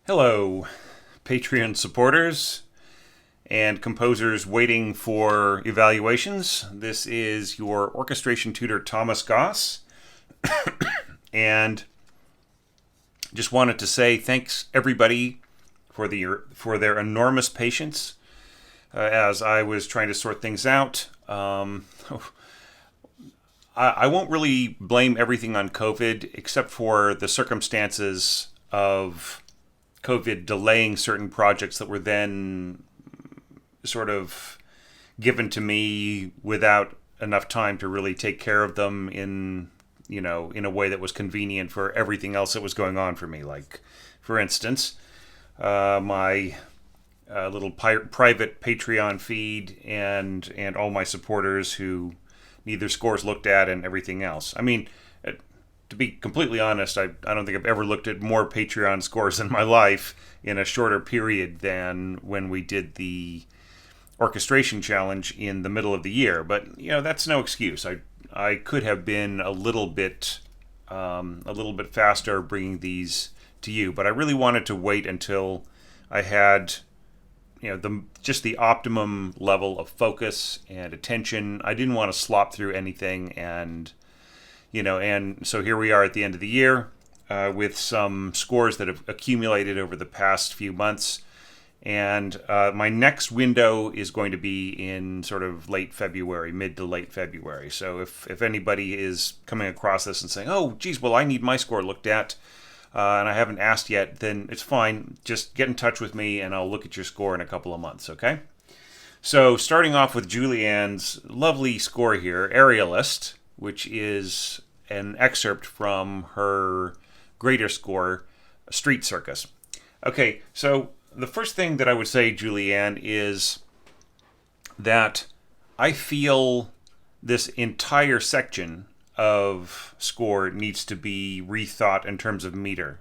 Hello, Patreon supporters and composers waiting for evaluations. This is your orchestration tutor, Thomas Goss, and just wanted to say thanks everybody for their enormous patience as I was trying to sort things out. I won't really blame everything on COVID, except for the circumstances of COVID delaying certain projects that were then sort of given to me without enough time to really take care of them in a way that was convenient for everything else that was going on for me. Like, for instance, my little private Patreon feed and all my supporters who need their scores looked at and everything else. I mean, to be completely honest, I don't think I've ever looked at more Patreon scores in my life in a shorter period than when we did the orchestration challenge in the middle of the year. But, that's no excuse. I could have been a little bit a little bit faster bringing these to you, but I really wanted to wait until I had just the optimum level of focus and attention. I didn't want to slop through anything, and so here we are at the end of the year with some scores that have accumulated over the past few months. And my next window is going to be in sort of late February, mid to late February. So if anybody is coming across this and saying, oh, geez, well, I need my score looked at, and I haven't asked yet, then it's fine. Just get in touch with me, and I'll look at your score in a couple of months, okay? So starting off with Julianne's lovely score here, Aerialist, which is an excerpt from her greater score, Street Circus. Okay, so the first thing that I would say, Julianne, is that I feel this entire section of score needs to be rethought in terms of meter.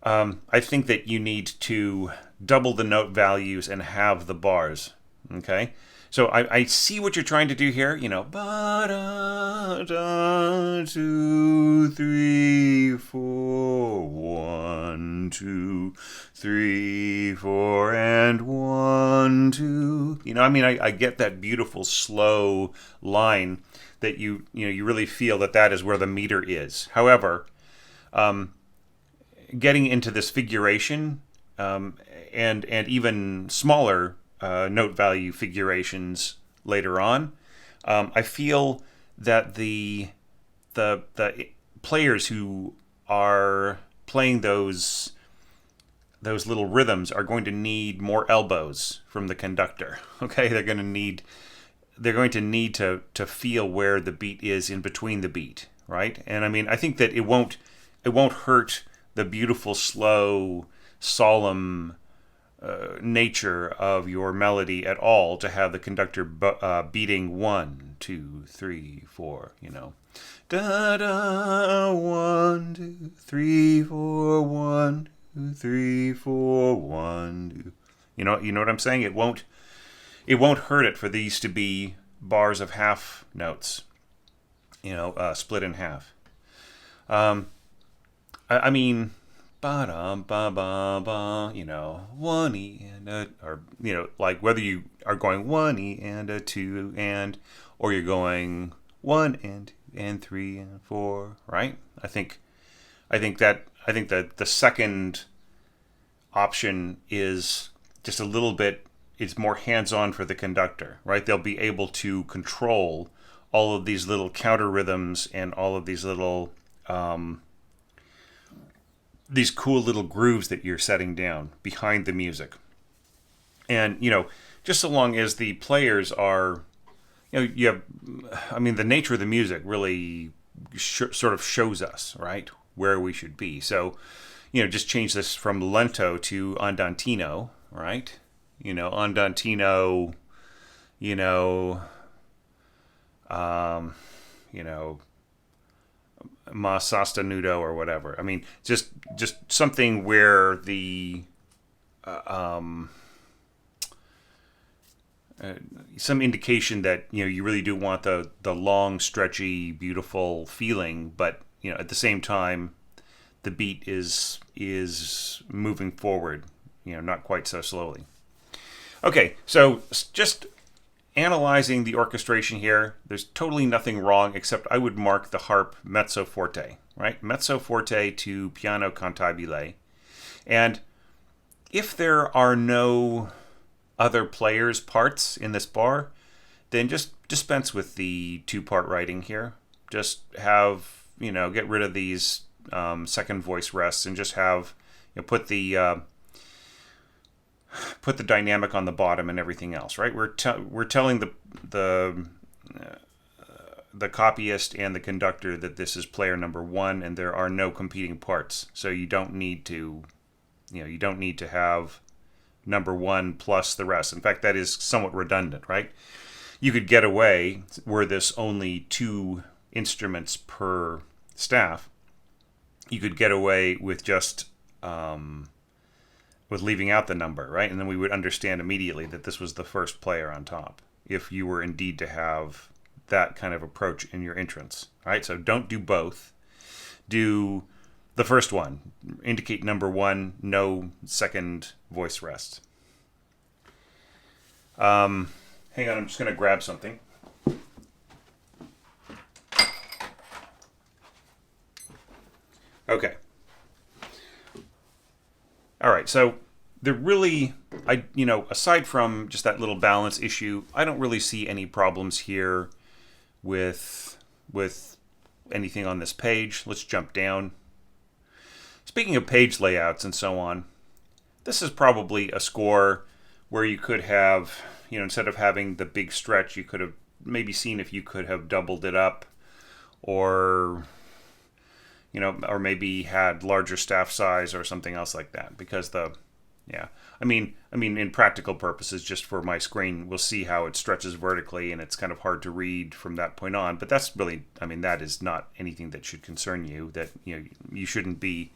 I think that you need to double the note values and have the bars. Okay? So I see what you're trying to do here. Ba da 2 3 4 1 2 3 4 and 1 2. I get that beautiful slow line that you really feel that is where the meter is. However, getting into this figuration and even smaller note value figurations later on, I feel that the players who are playing those little rhythms are going to need more elbows from the conductor. Okay, they're going to need to feel where the beat is in between the beat, right? And I think that it won't hurt the beautiful, slow, solemn nature of your melody at all to have the conductor beating 1 2 3 4. Da da 1 2 3 4 1 2 3 4 1 2. You know what I'm saying? It won't hurt it for these to be bars of half notes, split in half. Ba da ba ba ba, 1E and a, or like whether you are going 1E and a 2 and, or you're going 1 and 2 and 3 and 4, right? I think that the second option is just a little bit. It's more hands-on for the conductor, right? They'll be able to control all of these little counter rhythms and all of these little these cool little grooves that you're setting down behind the music. And, just so long as the players are, the nature of the music really sort of shows us, right, where we should be. So, just change this from lento to andantino, right? Andantino, ma sostenuto or whatever. Just something where the some indication that you really do want the long, stretchy, beautiful feeling, but at the same time the beat is moving forward, not quite so slowly. Okay, so just analyzing the orchestration here, there's totally nothing wrong, except I would mark the harp mezzo forte, right? Mezzo forte to piano cantabile. And if there are no other players' parts in this bar, then just dispense with the two-part writing here. Just have, get rid of these second voice rests and just have, put the dynamic on the bottom and everything else, right? We're telling the copyist and the conductor that this is player number 1, and there are no competing parts. So you don't need to have number 1 plus the rest. In fact, that is somewhat redundant, right? You could get away, were this only 2 instruments per staff, you could get away with just with leaving out the number, right? And then we would understand immediately that this was the first player on top, if you were indeed to have that kind of approach in your entrance. right? So don't do both. Do the first one. Indicate number 1, no second voice rest. Hang on, I'm just going to grab something. Okay. All right, so there really, aside from just that little balance issue, I don't really see any problems here with anything on this page. Let's jump down. Speaking of page layouts and so on, this is probably a score where you could have, instead of having the big stretch, you could have maybe seen if you could have doubled it up, or or maybe had larger staff size or something else like that. Because I mean, in practical purposes, just for my screen, we'll see how it stretches vertically, and it's kind of hard to read from that point on. But that's really, that is not anything that should concern you. That you shouldn't be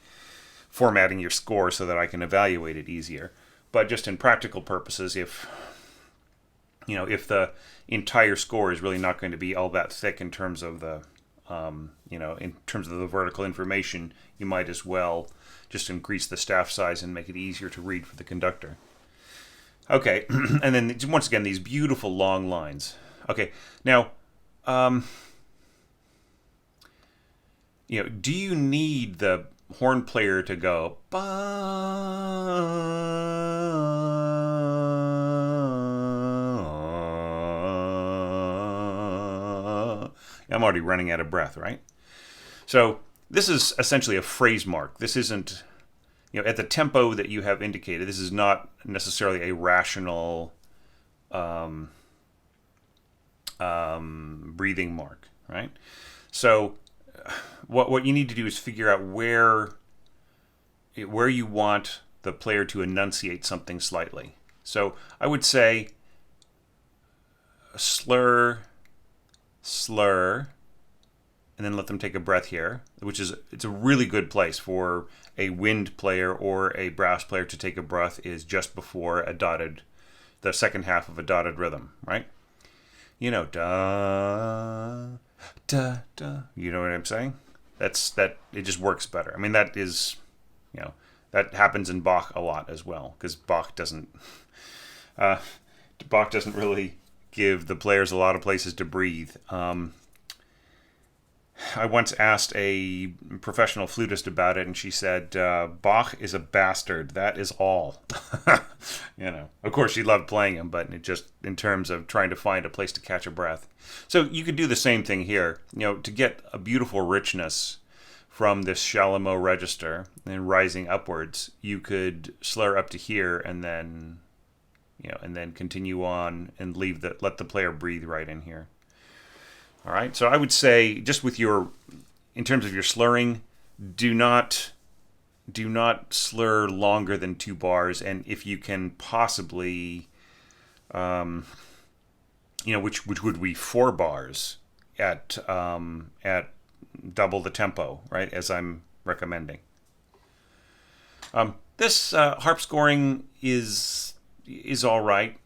formatting your score so that I can evaluate it easier. But just in practical purposes, if the entire score is really not going to be all that thick in terms of the in terms of the vertical information, you might as well just increase the staff size and make it easier to read for the conductor. Okay, and then once again, these beautiful long lines. Okay, now, do you need the horn player to go, ba? I'm already running out of breath, right? So this is essentially a phrase mark. This isn't, at the tempo that you have indicated, this is not necessarily a rational breathing mark, right? So what you need to do is figure out where you want the player to enunciate something slightly. So I would say slur, slur, and then let them take a breath here, it's a really good place for a wind player or a brass player to take a breath, is just before the second half of a dotted rhythm, right? Da, da, da. You know what I'm saying? That it just works better. That is, that happens in Bach a lot as well, because Bach doesn't really give the players a lot of places to breathe. I once asked a professional flutist about it, and she said, Bach is a bastard. That is all. Of course, she loved playing him, but in terms of trying to find a place to catch a breath. So you could do the same thing here. To get a beautiful richness from this chalumeau register and rising upwards, you could slur up to here and then, continue on and let the player breathe right in here. All right, so I would say, just in terms of your slurring, do not slur longer than 2 bars, and if you can possibly, which would be 4 bars at double the tempo, right, as I'm recommending. This harp scoring is all right.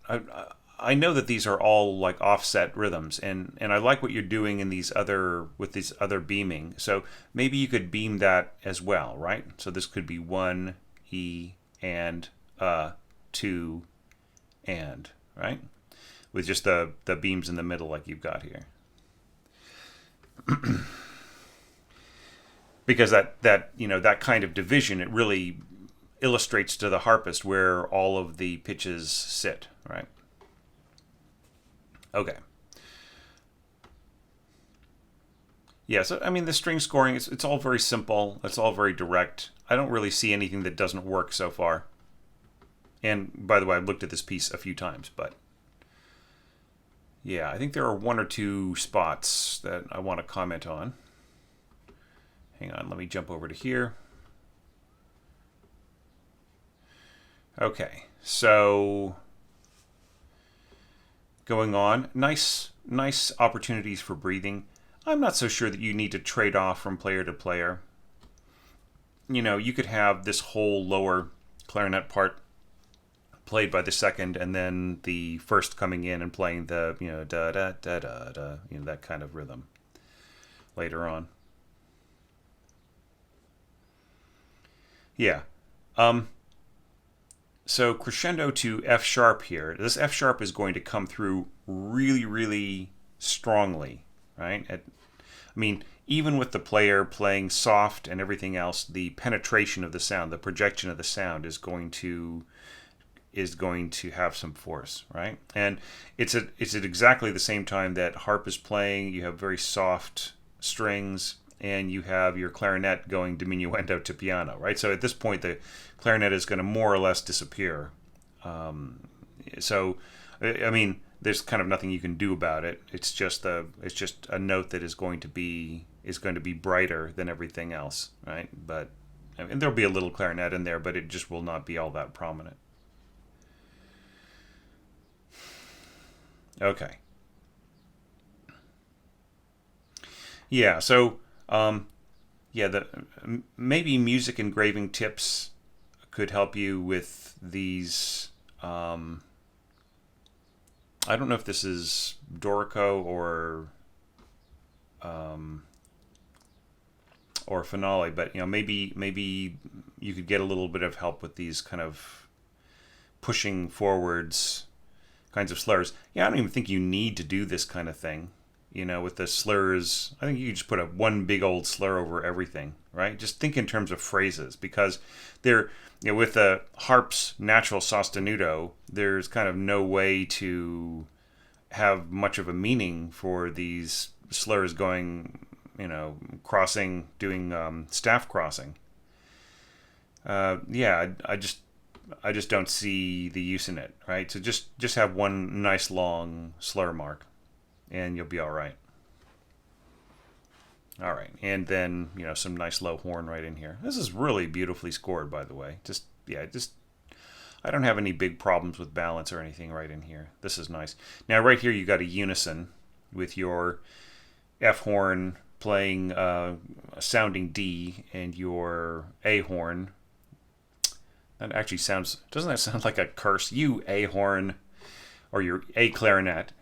I know that these are all like offset rhythms, and I like what you're doing with these other beaming. So maybe you could beam that as well, right? So this could be 1, E, and 2, and, right? With just the beams in the middle like you've got here. Because that kind of division, it really illustrates to the harpist where all of the pitches sit, right? Okay. Yeah, so the string scoring, it's all very simple. It's all very direct. I don't really see anything that doesn't work so far. And by the way, I've looked at this piece a few times, but yeah, I think there are 1 or 2 spots that I want to comment on. Hang on, let me jump over to here. Okay, so going on, nice opportunities for breathing. I'm not so sure that you need to trade off from player to player. You could have this whole lower clarinet part played by the second, and then the first coming in and playing the da da da da da, that kind of rhythm. later on. Yeah. Um, so crescendo to F sharp here. This F sharp is going to come through really, really strongly, right? I mean, even with the player playing soft and everything else, the penetration of the sound, the projection of the sound is going to have some force, right? And it's at exactly the same time that harp is playing. You have very soft strings, and you have your clarinet going diminuendo to piano, right? So at this point, the clarinet is going to more or less disappear. So, I mean, there's kind of nothing you can do about it. It's just a note that is going to be brighter than everything else, right? But and there'll be a little clarinet in there, but it just will not be all that prominent. Okay. Yeah. So, yeah, maybe music engraving tips could help you with these. I don't know if this is Dorico or Finale, but maybe you could get a little bit of help with these kind of pushing forwards kinds of slurs. Yeah, I don't even think you need to do this kind of thing. With the slurs, I think you just put one big old slur over everything, right? Just think in terms of phrases, because they're, with the harp's natural sostenuto, there's kind of no way to have much of a meaning for these slurs going, crossing, doing staff crossing. Yeah, I just don't see the use in it, right? So just have one nice long slur mark, and you'll be all right. All right, and then some nice low horn right in here. This is really beautifully scored, by the way. Just I don't have any big problems with balance or anything right in here. This is nice. Now right here you got a unison with your F horn playing a sounding D and your A horn. That actually doesn't that sound like a curse? You A horn, or your A clarinet,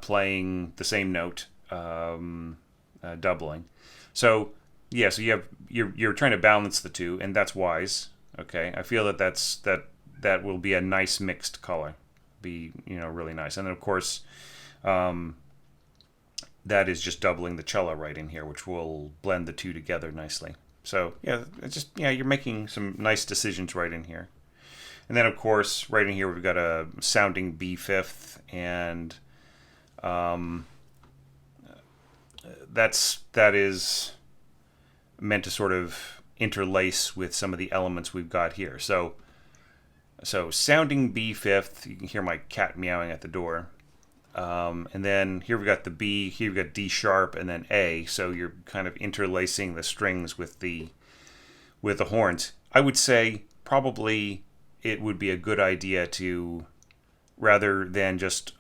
playing the same note, doubling. So yeah, so you're trying to balance the two, and that's wise. Okay, I feel that will be a nice mixed color, be really nice, and then of course, that is just doubling the cello right in here, which will blend the two together nicely. So yeah, you're making some nice decisions right in here. And then of course, right in here we've got a sounding B fifth, and that is meant to sort of interlace with some of the elements we've got here. So sounding B fifth, you can hear my cat meowing at the door. And then here we've got the B, here we've got D sharp, and then A. So you're kind of interlacing the strings with the horns. I would say probably it would be a good idea to, rather than just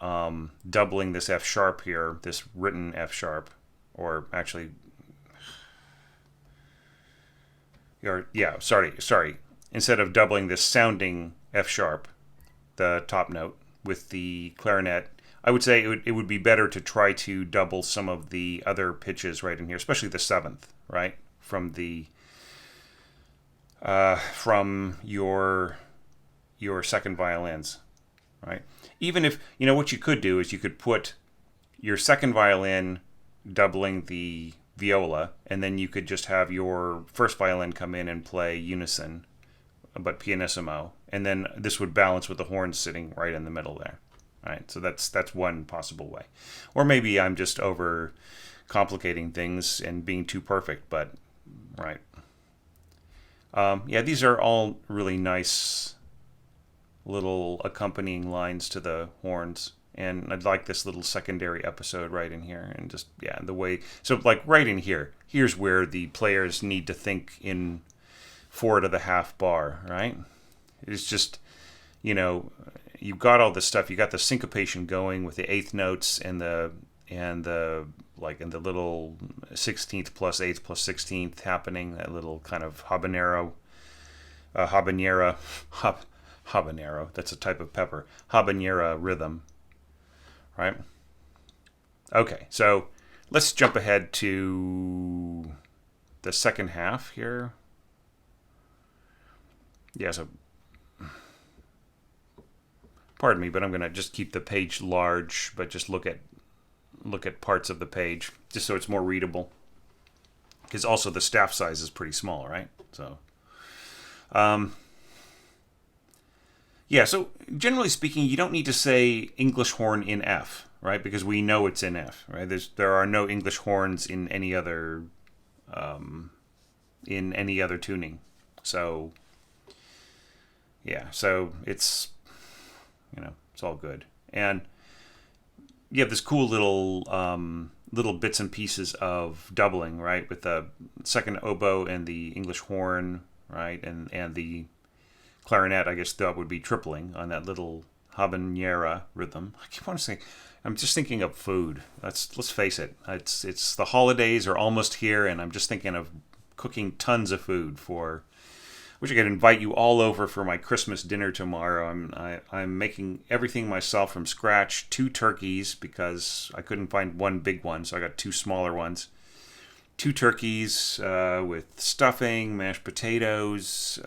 doubling this F sharp here, this written F sharp, or actually, sorry. Instead of doubling this sounding F sharp, the top note, with the clarinet, I would say it would be better to try to double some of the other pitches right in here, especially the seventh, right, from your second violins, right? Even if what you could do is you could put your second violin doubling the viola, and then you could just have your first violin come in and play unison, but pianissimo, and then this would balance with the horns sitting right in the middle there. Right, so that's one possible way, or maybe I'm just over complicating things and being too perfect. But right, yeah, these are all really nice little accompanying lines to the horns, and I'd like this little secondary episode right in here, and just the way. So like right in here, here's where the players need to think in 4 to the half bar. Right, it's just you've got all this stuff. You got the syncopation going with the eighth notes and the like in the little 16th plus 8th plus 16th happening. That little kind of habanero, habanero. That's a type of pepper. Habanera rhythm, right? Okay, so let's jump ahead to the second half here. Yeah, so pardon me, but I'm going to just keep the page large, but just look at parts of the page just so it's more readable. Because also the staff size is pretty small, right? So, yeah. So generally speaking, you don't need to say English horn in F, right? Because we know it's in F, right? There are no English horns in any other tuning. So yeah, so it's it's all good. And you have this cool little bits and pieces of doubling, right? With the second oboe and the English horn, right? And the clarinet, I guess that would be tripling on that little habanera rhythm. I keep on saying, I'm just thinking of food. Let's face it. It's the holidays are almost here, and I'm just thinking of cooking tons of food for. Wish I could invite you all over for my Christmas dinner tomorrow. I'm making everything myself from scratch. 2 turkeys because I couldn't find one big one, so I got 2 smaller ones. 2 turkeys with stuffing, mashed potatoes,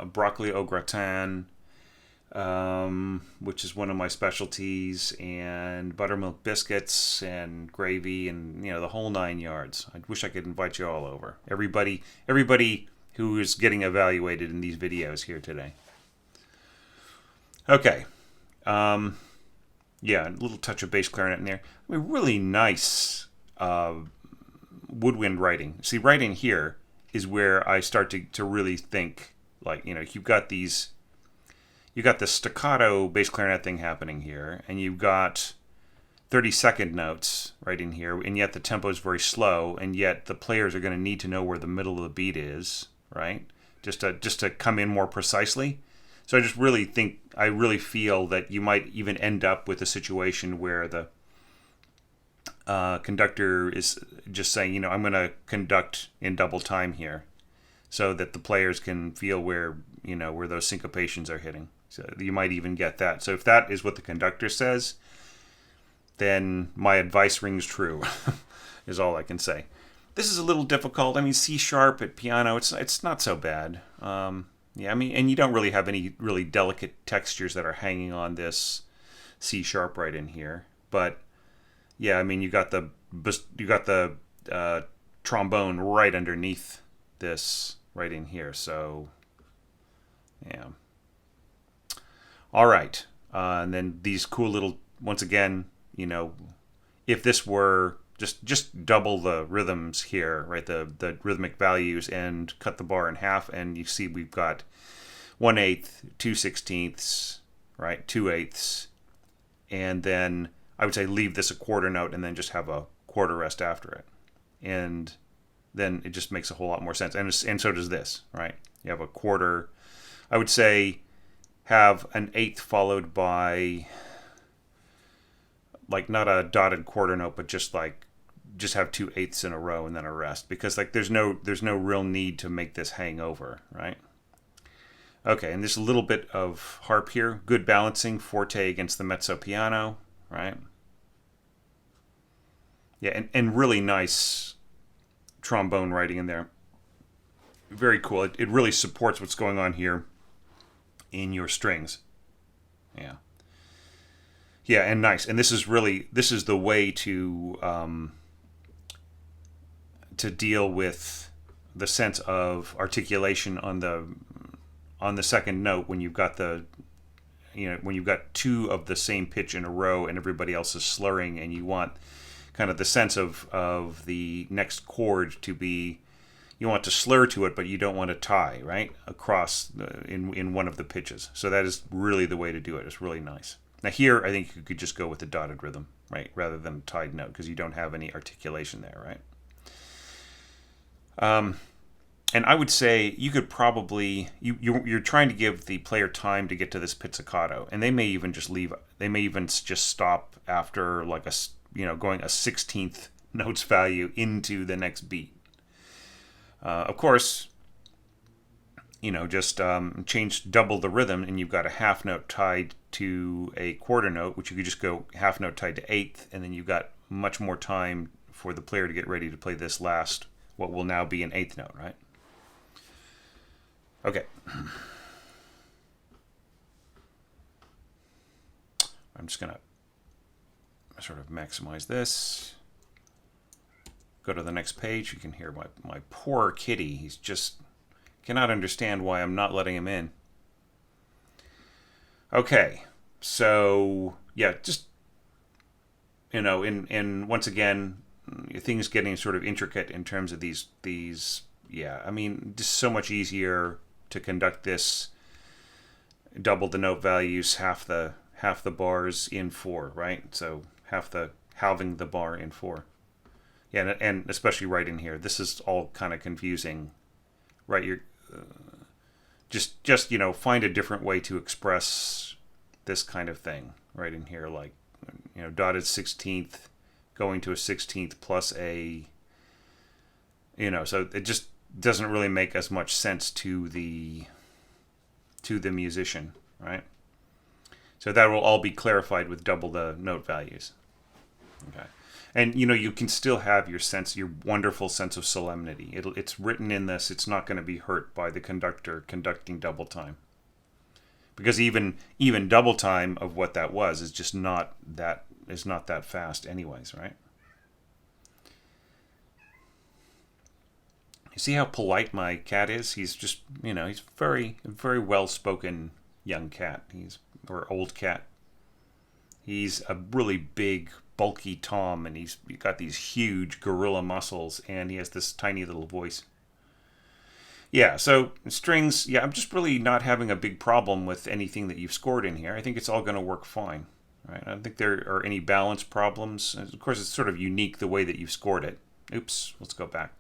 broccoli au gratin, which is one of my specialties, and buttermilk biscuits and gravy, and the whole 9 yards. I wish I could invite you all over. Everybody who is getting evaluated in these videos here today. Okay. Yeah, a little touch of bass clarinet in there. I mean, really nice woodwind writing. See, right in here is where I start to really think, like, you've got the staccato bass clarinet thing happening here, and you've got 30-second notes right in here, and yet the tempo is very slow, and yet the players are going to need to know where the middle of the beat is, right? Just to come in more precisely. So I really feel that you might even end up with a situation where the conductor is just saying, I'm going to conduct in double time here, so that the players can feel where those syncopations are hitting. So you might even get that. So if that is what the conductor says, then my advice rings true, is all I can say. This is a little difficult. I mean, C sharp at piano, it's not so bad. Yeah, I mean, and you don't really have any really delicate textures that are hanging on this C sharp right in here. But yeah, I mean, you got the trombone right underneath this right in here. So yeah. All right, and then these cool little, once again, if this were just double the rhythms here, right? The rhythmic values, and cut the bar in half, and you see we've got 1/8, 2/16, right? 2/8, and then I would say leave this a quarter note, and then just have a quarter rest after it, and then it just makes a whole lot more sense. And so does this, right? You have a quarter. I would say have an 1/8 followed by, like, not a dotted quarter note, but just have 2/8 in a row and then a rest, because like there's no real need to make this hang over, right? Okay, and there's a little bit of harp here. Good balancing, forte against the mezzo piano, right? Yeah, and really nice trombone writing in there. Very cool. It really supports what's going on here in your strings. Yeah. Yeah, and nice. And this is the way to deal with the sense of articulation on the second note when you've got when you've got 2 of the same pitch in a row and everybody else is slurring, and you want kind of the sense of the next chord to be, you want to slur to it, but you don't want to tie, right, across in one of the pitches. So that is really the way to do it. It's really nice. Now here, I think you could just go with the dotted rhythm, right, rather than a tied note, because you don't have any articulation there, right? And I would say you could probably you're trying to give the player time to get to this pizzicato, and they may even just stop after like going a 16th notes value into the next beat. Of course, just change double the rhythm, and you've got a half note tied to a quarter note, which you could just go half note tied to eighth, and then you've got much more time for the player to get ready to play this last, what will now be an eighth note, right? Okay. I'm just going to sort of maximize this. Go to the next page. You can hear my poor kitty. He's just cannot understand why I'm not letting him in. Okay, so yeah, just and once again, things getting sort of intricate in terms of these. Yeah, I mean, just so much easier to conduct this. Double the note values, half the bars in 4, right? So halving the bar in 4. Yeah, and especially right in here, this is all kind of confusing, right? You're just find a different way to express this kind of thing right in here, like dotted 16th going to a 16th plus a so it just doesn't really make as much sense to the musician, right? So that will all be clarified with double the note values. Okay. And you can still have your wonderful sense of solemnity. It's written in this. It's not going to be hurt by the conductor conducting double time, because even double time of what that was is just not that fast, anyways, right? You see how polite my cat is? He's just he's very very well spoken young cat. Or old cat. He's a really big, bulky Tom, and he's got these huge gorilla muscles, and he has this tiny little voice. Yeah, so strings, yeah, I'm just really not having a big problem with anything that you've scored in here. I think it's all going to work fine, right? I don't think there are any balance problems. Of course, it's sort of unique the way that you've scored it. Oops, let's go back.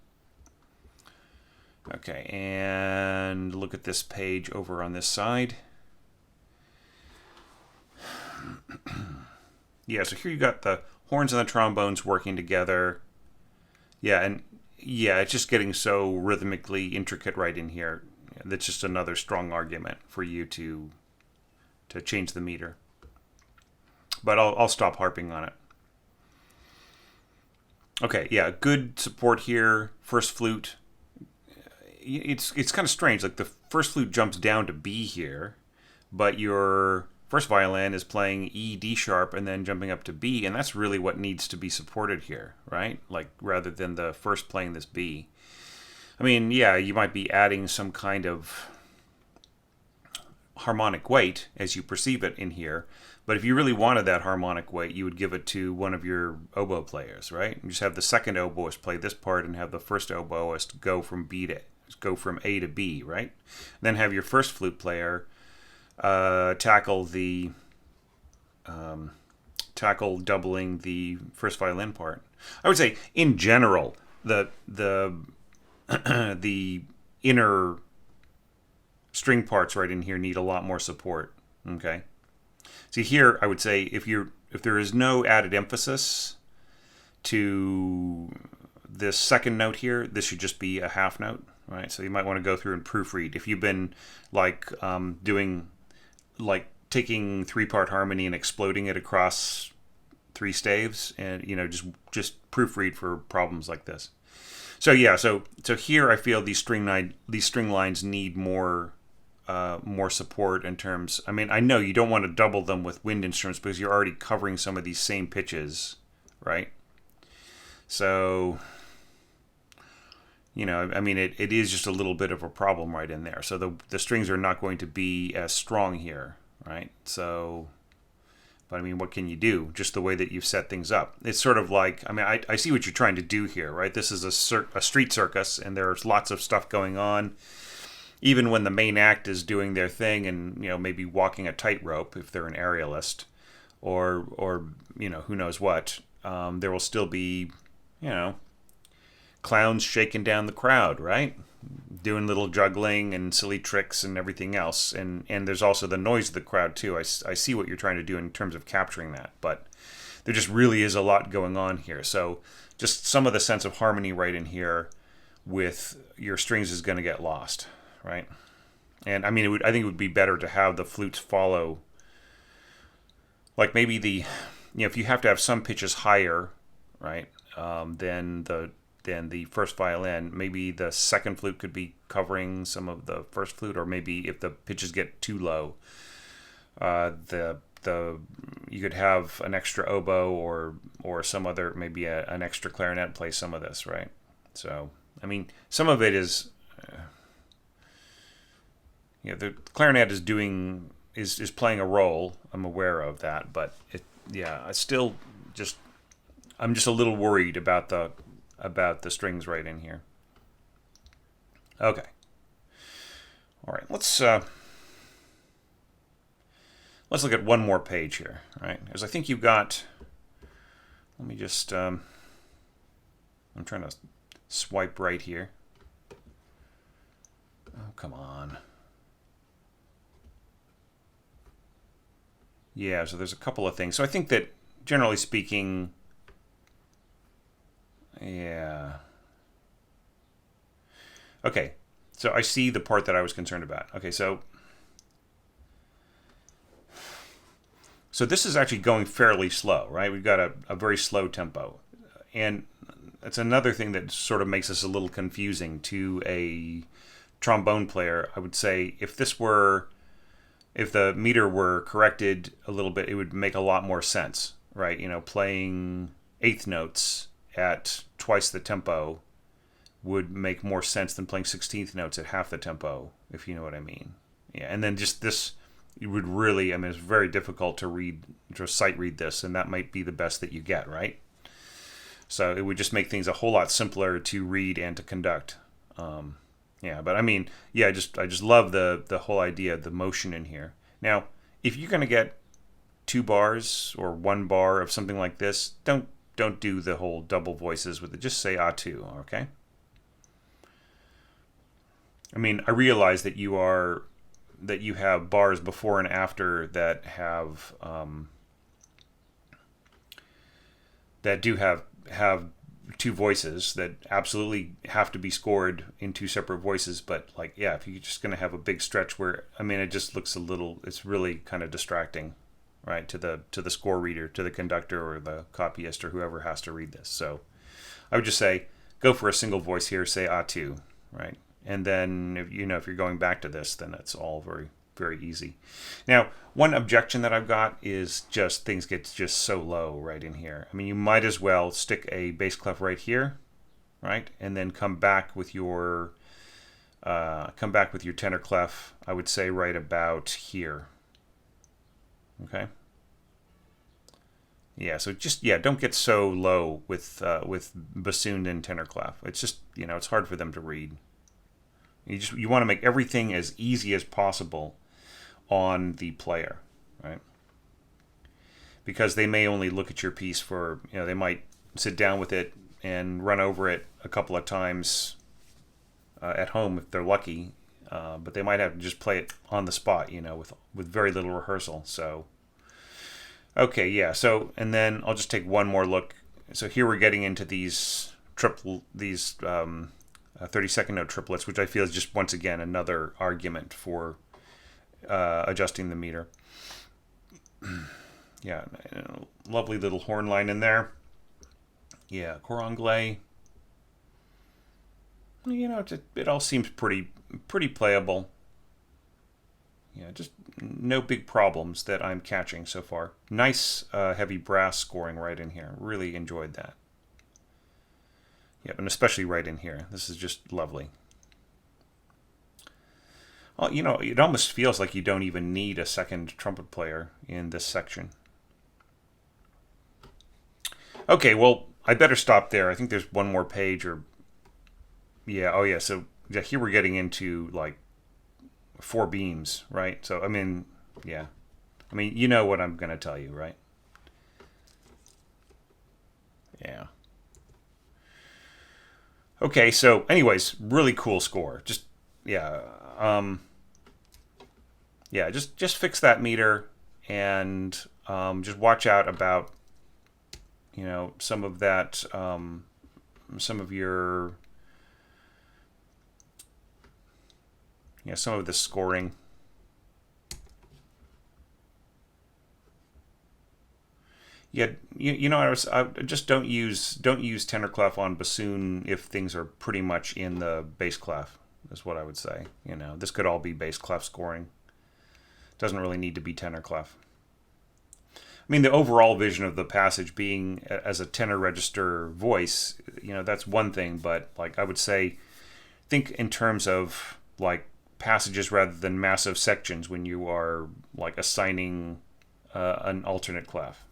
Okay, and look at this page over on this side. Yeah, so here you got the horns and the trombones working together. Yeah, and yeah, it's just getting so rhythmically intricate right in here. That's just another strong argument for you to change the meter. But I'll stop harping on it. Okay, yeah, good support here. First flute. It's kind of strange. Like the first flute jumps down to B here, but your first violin is playing E, D sharp, and then jumping up to B, and that's really what needs to be supported here, right? Like, rather than the first playing this B. I mean, yeah, you might be adding some kind of harmonic weight as you perceive it in here, but if you really wanted that harmonic weight, you would give it to one of your oboe players, right? You just have the second oboist play this part and have the first oboist go from A to B, right? Then have your first flute player tackle doubling the first violin part. I would say, in general, the the inner string parts right in here need a lot more support. Okay. See here, I would say if there is no added emphasis to this second note here, this should just be a half note, right? So you might want to go through and proofread. If you've been doing taking 3-part harmony and exploding it across 3 staves, and just proofread for problems like this. So yeah, so here I feel these string lines need more support in terms. I mean, I know you don't want to double them with wind instruments because you're already covering some of these same pitches, right? So I mean, it is just a little bit of a problem right in there. So the strings are not going to be as strong here, right? So, but I mean, what can you do? Just the way that you've set things up. It's sort of like, I mean, I see what you're trying to do here, right? This is a street circus, and there's lots of stuff going on. Even when the main act is doing their thing and, maybe walking a tightrope if they're an aerialist, or who knows what, there will still be, clowns shaking down the crowd, right? Doing little juggling and silly tricks and everything else. And there's also the noise of the crowd, too. I see what you're trying to do in terms of capturing that. But there just really is a lot going on here. So just some of the sense of harmony right in here with your strings is going to get lost, right? And I mean, I think it would be better to have the flutes follow, like maybe if you have to have some pitches higher, right, than the first violin, maybe the second flute could be covering some of the first flute, or maybe if the pitches get too low, the you could have an extra oboe or some other, maybe an extra clarinet play some of this, right? So I mean, some of it is, the clarinet is playing a role. I'm aware of that, but I still I'm just a little worried about the strings right in here. Okay. All right. Let's look at one more page here. All right, because I think you've got. Let me just. I'm trying to swipe right here. Oh, come on. Yeah, so there's a couple of things. So I think that, generally speaking, yeah. Okay, so I see the part that I was concerned about. Okay, so this is actually going fairly slow, right? We've got a very slow tempo. And that's another thing that sort of makes this a little confusing to a trombone player. I would say if the meter were corrected a little bit, it would make a lot more sense, right? Playing eighth notes at twice the tempo would make more sense than playing 16th notes at half the tempo, if you know what I mean. Yeah, and then just this, you would really, I mean, it's very difficult to sight read this, and that might be the best that you get, right? So it would just make things a whole lot simpler to read and to conduct. But I mean, I just love the whole idea of the motion in here. Now, if you're going to get 2 bars or 1 bar of something like this, don't do the whole double voices with it. Just say A2, okay? I mean, I realize that you have bars before and after that have that do have 2 voices that absolutely have to be scored in 2 separate voices. But if you're just going to have a big stretch where, I mean, it just looks it's really kind of distracting, right, to the score reader, to the conductor or the copyist or whoever has to read this. So I would just say, go for a single voice here, say A2, right? And then if you're going back to this, then it's all very, very easy. Now, one objection that I've got is just things get just so low right in here. I mean, you might as well stick a bass clef right here, right, and then come back with your tenor clef. I would say right about here. Okay. Yeah. So just don't get so low with bassoon and tenor clef. It's just it's hard for them to read. You want to make everything as easy as possible on the player, right? Because they may only look at your piece for, they might sit down with it and run over it a couple of times at home if they're lucky, but they might have to just play it on the spot, with very little rehearsal. So, okay, yeah. So, and then I'll just take one more look. So here we're getting into these 32nd note triplets, which I feel is just, once again, another argument for adjusting the meter. Yeah, lovely little horn line in there. Yeah, cor anglais. It all seems pretty playable. Yeah, just no big problems that I'm catching so far. Nice heavy brass scoring right in here. Really enjoyed that. Yep, and especially right in here. This is just lovely. Well, it almost feels like you don't even need a second trumpet player in this section. Okay, well, I better stop there. I think there's one more page, or... Yeah, oh yeah, so here we're getting into, 4 beams, right? So, I mean, yeah. I mean, you know what I'm going to tell you, right? Yeah. Okay, so anyways, really cool score. Just just fix that meter and just watch out about some of that, some of your some of the scoring. Yeah, I just don't use tenor clef on bassoon if things are pretty much in the bass clef. Is what I would say. This could all be bass clef scoring. Doesn't really need to be tenor clef. I mean, the overall vision of the passage being as a tenor register voice, that's one thing. But like I would say, think in terms of like passages rather than massive sections when you are like assigning an alternate clef.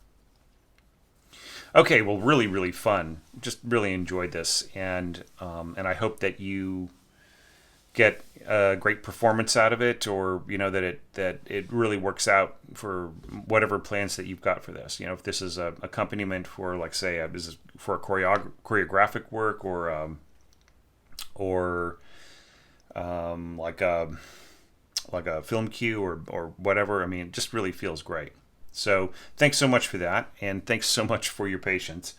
Okay, well, really, really fun. Just really enjoyed this, and I hope that you get a great performance out of it, or that it really works out for whatever plans that you've got for this. If this is a accompaniment for, like, say, this is for a choreographic work, or like a film cue or whatever. I mean, it just really feels great. So thanks so much for that, and thanks so much for your patience.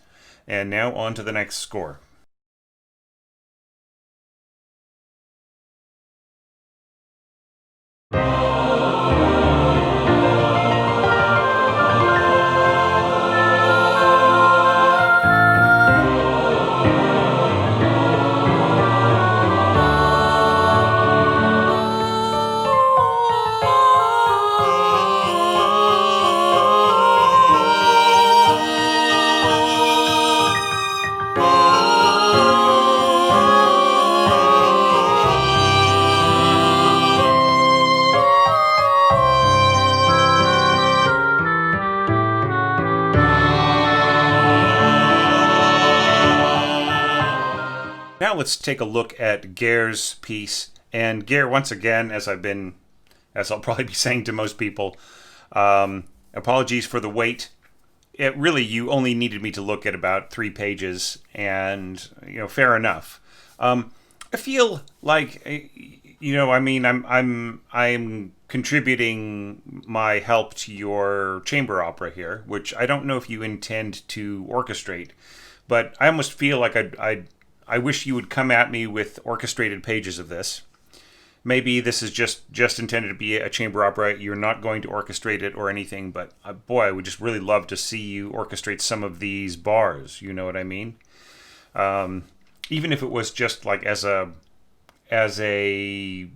And now on to the next score. Now let's take a look at Geir's piece. And Geir, once again, as I'll probably be saying to most people, apologies for the wait. It really, you only needed me to look at about 3 pages, and fair enough. I feel like I'm contributing my help to your chamber opera here, which I don't know if you intend to orchestrate, but I almost feel like I wish you would come at me with orchestrated pages of this. Maybe this is just intended to be a chamber opera. You're not going to orchestrate it or anything, but boy, I would just really love to see you orchestrate some of these bars. You know what I mean? Even if it was just like as a like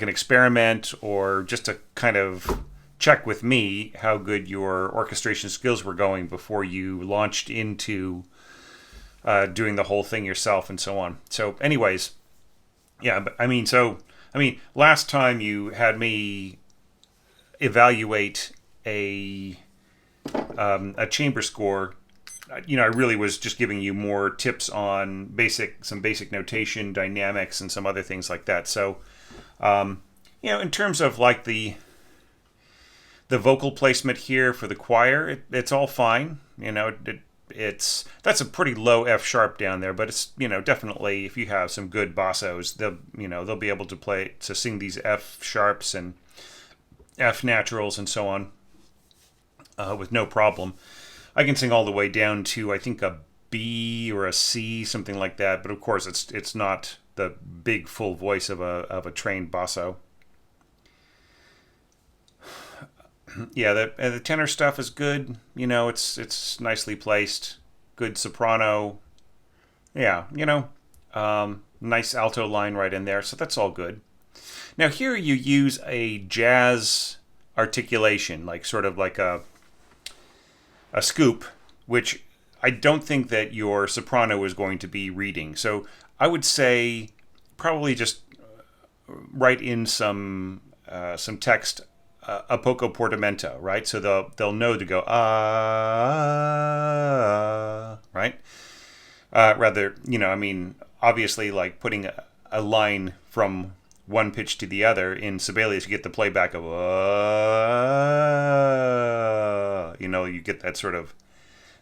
an experiment, or just to kind of check with me how good your orchestration skills were going before you launched into doing the whole thing yourself and so on. So anyways, yeah, but last time you had me evaluate a chamber score, I really was just giving you more tips on some basic notation, dynamics, and some other things like that. So, in terms of like the vocal placement here for the choir, it's all fine. That's a pretty low F sharp down there, but it's definitely, if you have some good bassos, they'll be able to sing these F sharps and F naturals and so on with no problem. I can sing all the way down to, I think, a B or a C, something like that. But of course, it's not the big full voice of a trained basso. Yeah, the tenor stuff is good. It's nicely placed. Good soprano. Yeah, nice alto line right in there. So that's all good. Now here you use a jazz articulation, like sort of like a scoop, which I don't think that your soprano is going to be reading. So I would say probably just write in some text, a poco portamento, right? So they'll know to go right? Rather, obviously, like putting a line from one pitch to the other in Sibelius, you get the playback of you get that sort of,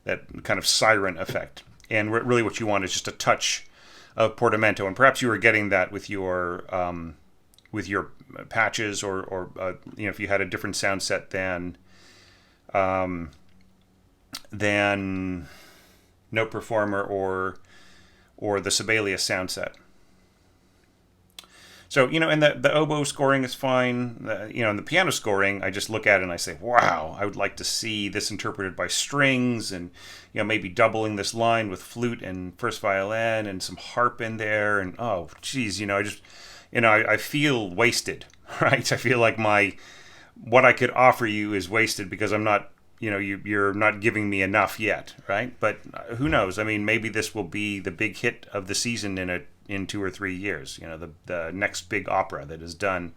that kind of siren effect. And really what you want is just a touch of portamento, and perhaps you were getting that with your patches, or if you had a different sound set than Note Performer or the Sibelius sound set. So, and the oboe scoring is fine. And the piano scoring, I just look at it and I say, wow, I would like to see this interpreted by strings and, maybe doubling this line with flute and first violin and some harp in there. And, oh, geez, I feel wasted, right? I feel like what I could offer you is wasted because I'm not, you're not giving me enough yet, right? But who knows? I mean, maybe this will be the big hit of the season in 2 or 3 years. The next big opera that is done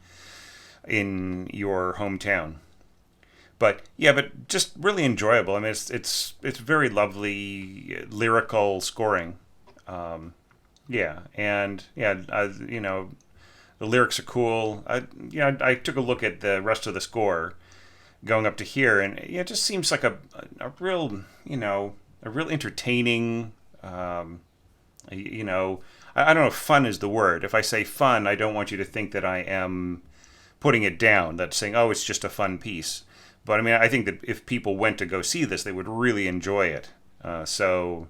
in your hometown. But yeah, but just really enjoyable. I mean, it's very lovely lyrical scoring. Yeah, and yeah, the lyrics are cool. I took a look at the rest of the score going up to here, and it just seems like a real, a real entertaining, I don't know if fun is the word. If I say fun, I don't want you to think that I am putting it down, that's saying, oh, it's just a fun piece. But I mean, I think that if people went to go see this, they would really enjoy it. So,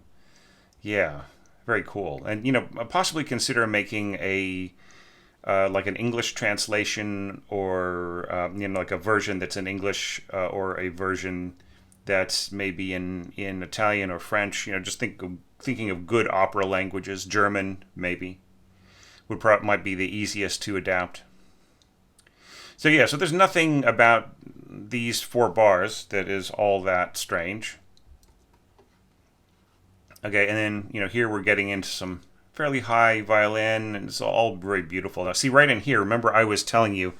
yeah, very cool. And, possibly consider making like an English translation or, like a version that's in English or a version that's maybe in Italian or French. Just thinking of good opera languages. German, maybe, might be the easiest to adapt. So yeah, so there's nothing about these 4 bars that is all that strange. Okay, and then, here we're getting into some fairly high violin, and it's all very beautiful. Now, see, right in here, remember I was telling you,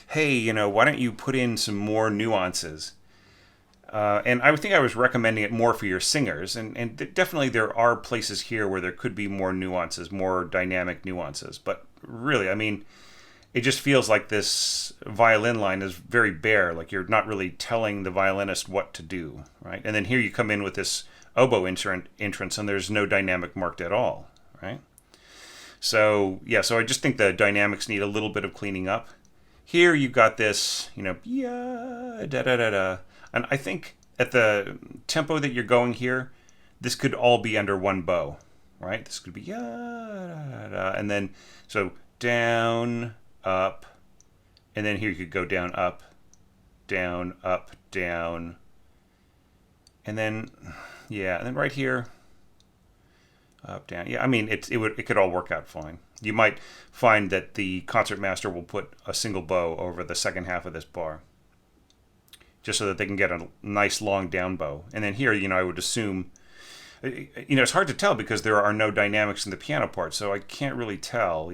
hey, why don't you put in some more nuances? And I would think I was recommending it more for your singers, and definitely there are places here where there could be more nuances, more dynamic nuances. But really, I mean, it just feels like this violin line is very bare, like you're not really telling the violinist what to do, right? And then here you come in with this oboe entrance, and there's no dynamic marked at all, right? So, yeah, so I just think the dynamics need a little bit of cleaning up. Here you've got this, yeah, da-da-da-da. And I think at the tempo that you're going here, this could all be under one bow, right? This could be ya, da, da, and then, so down, up, and then here you could go down, up, down, and then, yeah, and then right here, up, down. Yeah, I mean, it could all work out fine. You might find that the concertmaster will put a single bow over the second half of this bar, just so that they can get a nice long down bow. And then here, I would assume, it's hard to tell because there are no dynamics in the piano part, so I can't really tell.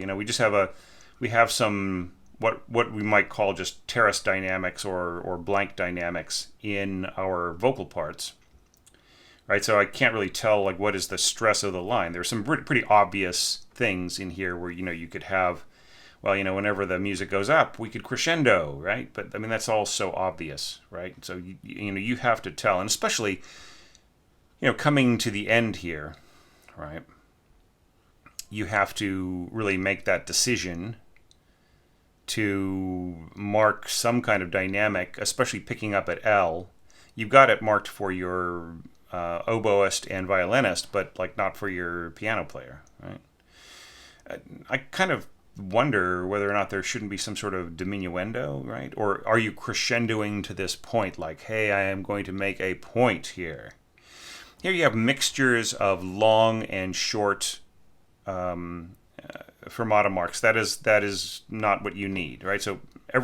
We have some what we might call just terrace dynamics or blank dynamics in our vocal parts, right? So I can't really tell like what is the stress of the line. There's some pretty obvious things in here where you could have, well, whenever the music goes up, we could crescendo, right? But I mean that's all so obvious, right? So you have to tell, and especially coming to the end here, right? You have to really make that decision to mark some kind of dynamic, especially picking up at L. You've got it marked for your oboist and violinist, but like not for your piano player, right? I kind of wonder whether or not there shouldn't be some sort of diminuendo, right? Or are you crescendoing to this point, like, hey, I am going to make a point here. Here you have mixtures of long and short fermata marks. That is not what you need, right? So I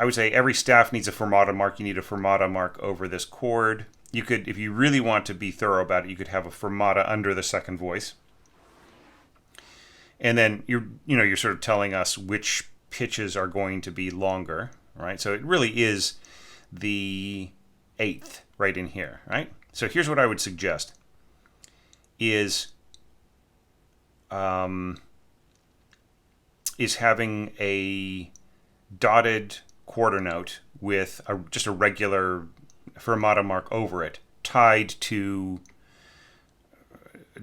would say every staff needs a fermata mark. You need a fermata mark over this chord. You could, if you really want to be thorough about it, you could have a fermata under the second voice. And then you're sort of telling us which pitches are going to be longer, right? So it really is the eighth right in here, right? So here's what I would suggest is having a dotted quarter note with just a regular fermata mark over it, tied to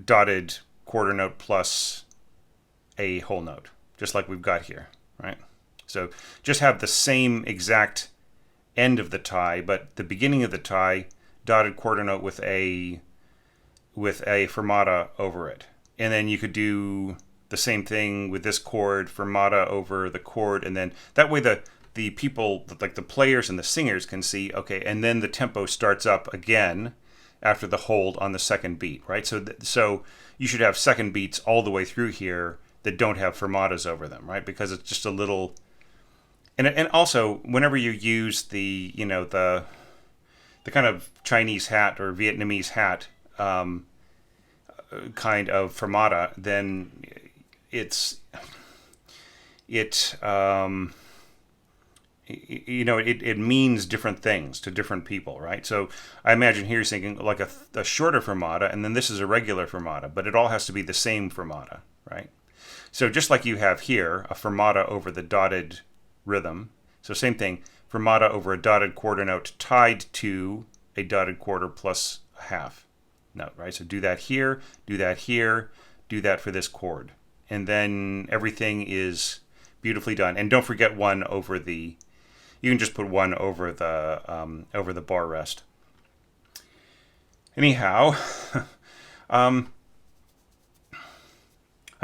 dotted quarter note plus a whole note, just like we've got here, right? So just have the same exact end of the tie, but the beginning of the tie, dotted quarter note with a fermata over it. And then you could do the same thing with this chord, fermata over the chord, and then that way the people, like the players and the singers, can see, okay, and then the tempo starts up again after the hold on the second beat, right? So you should have second beats all the way through here that don't have fermatas over them, right? Because it's just a little, and also whenever you use the, you know, the kind of Chinese hat or Vietnamese hat kind of fermata, then it means different things to different people, right? So I imagine here you're thinking like a shorter fermata, and then this is a regular fermata, but it all has to be the same fermata, right? So just like you have here, a fermata over the dotted rhythm. So same thing, fermata over a dotted quarter note tied to a dotted quarter plus a half note, right? So do that here, do that here, do that for this chord. And then everything is beautifully done. And don't forget one over the, you can just put one over the bar rest. Anyhow, I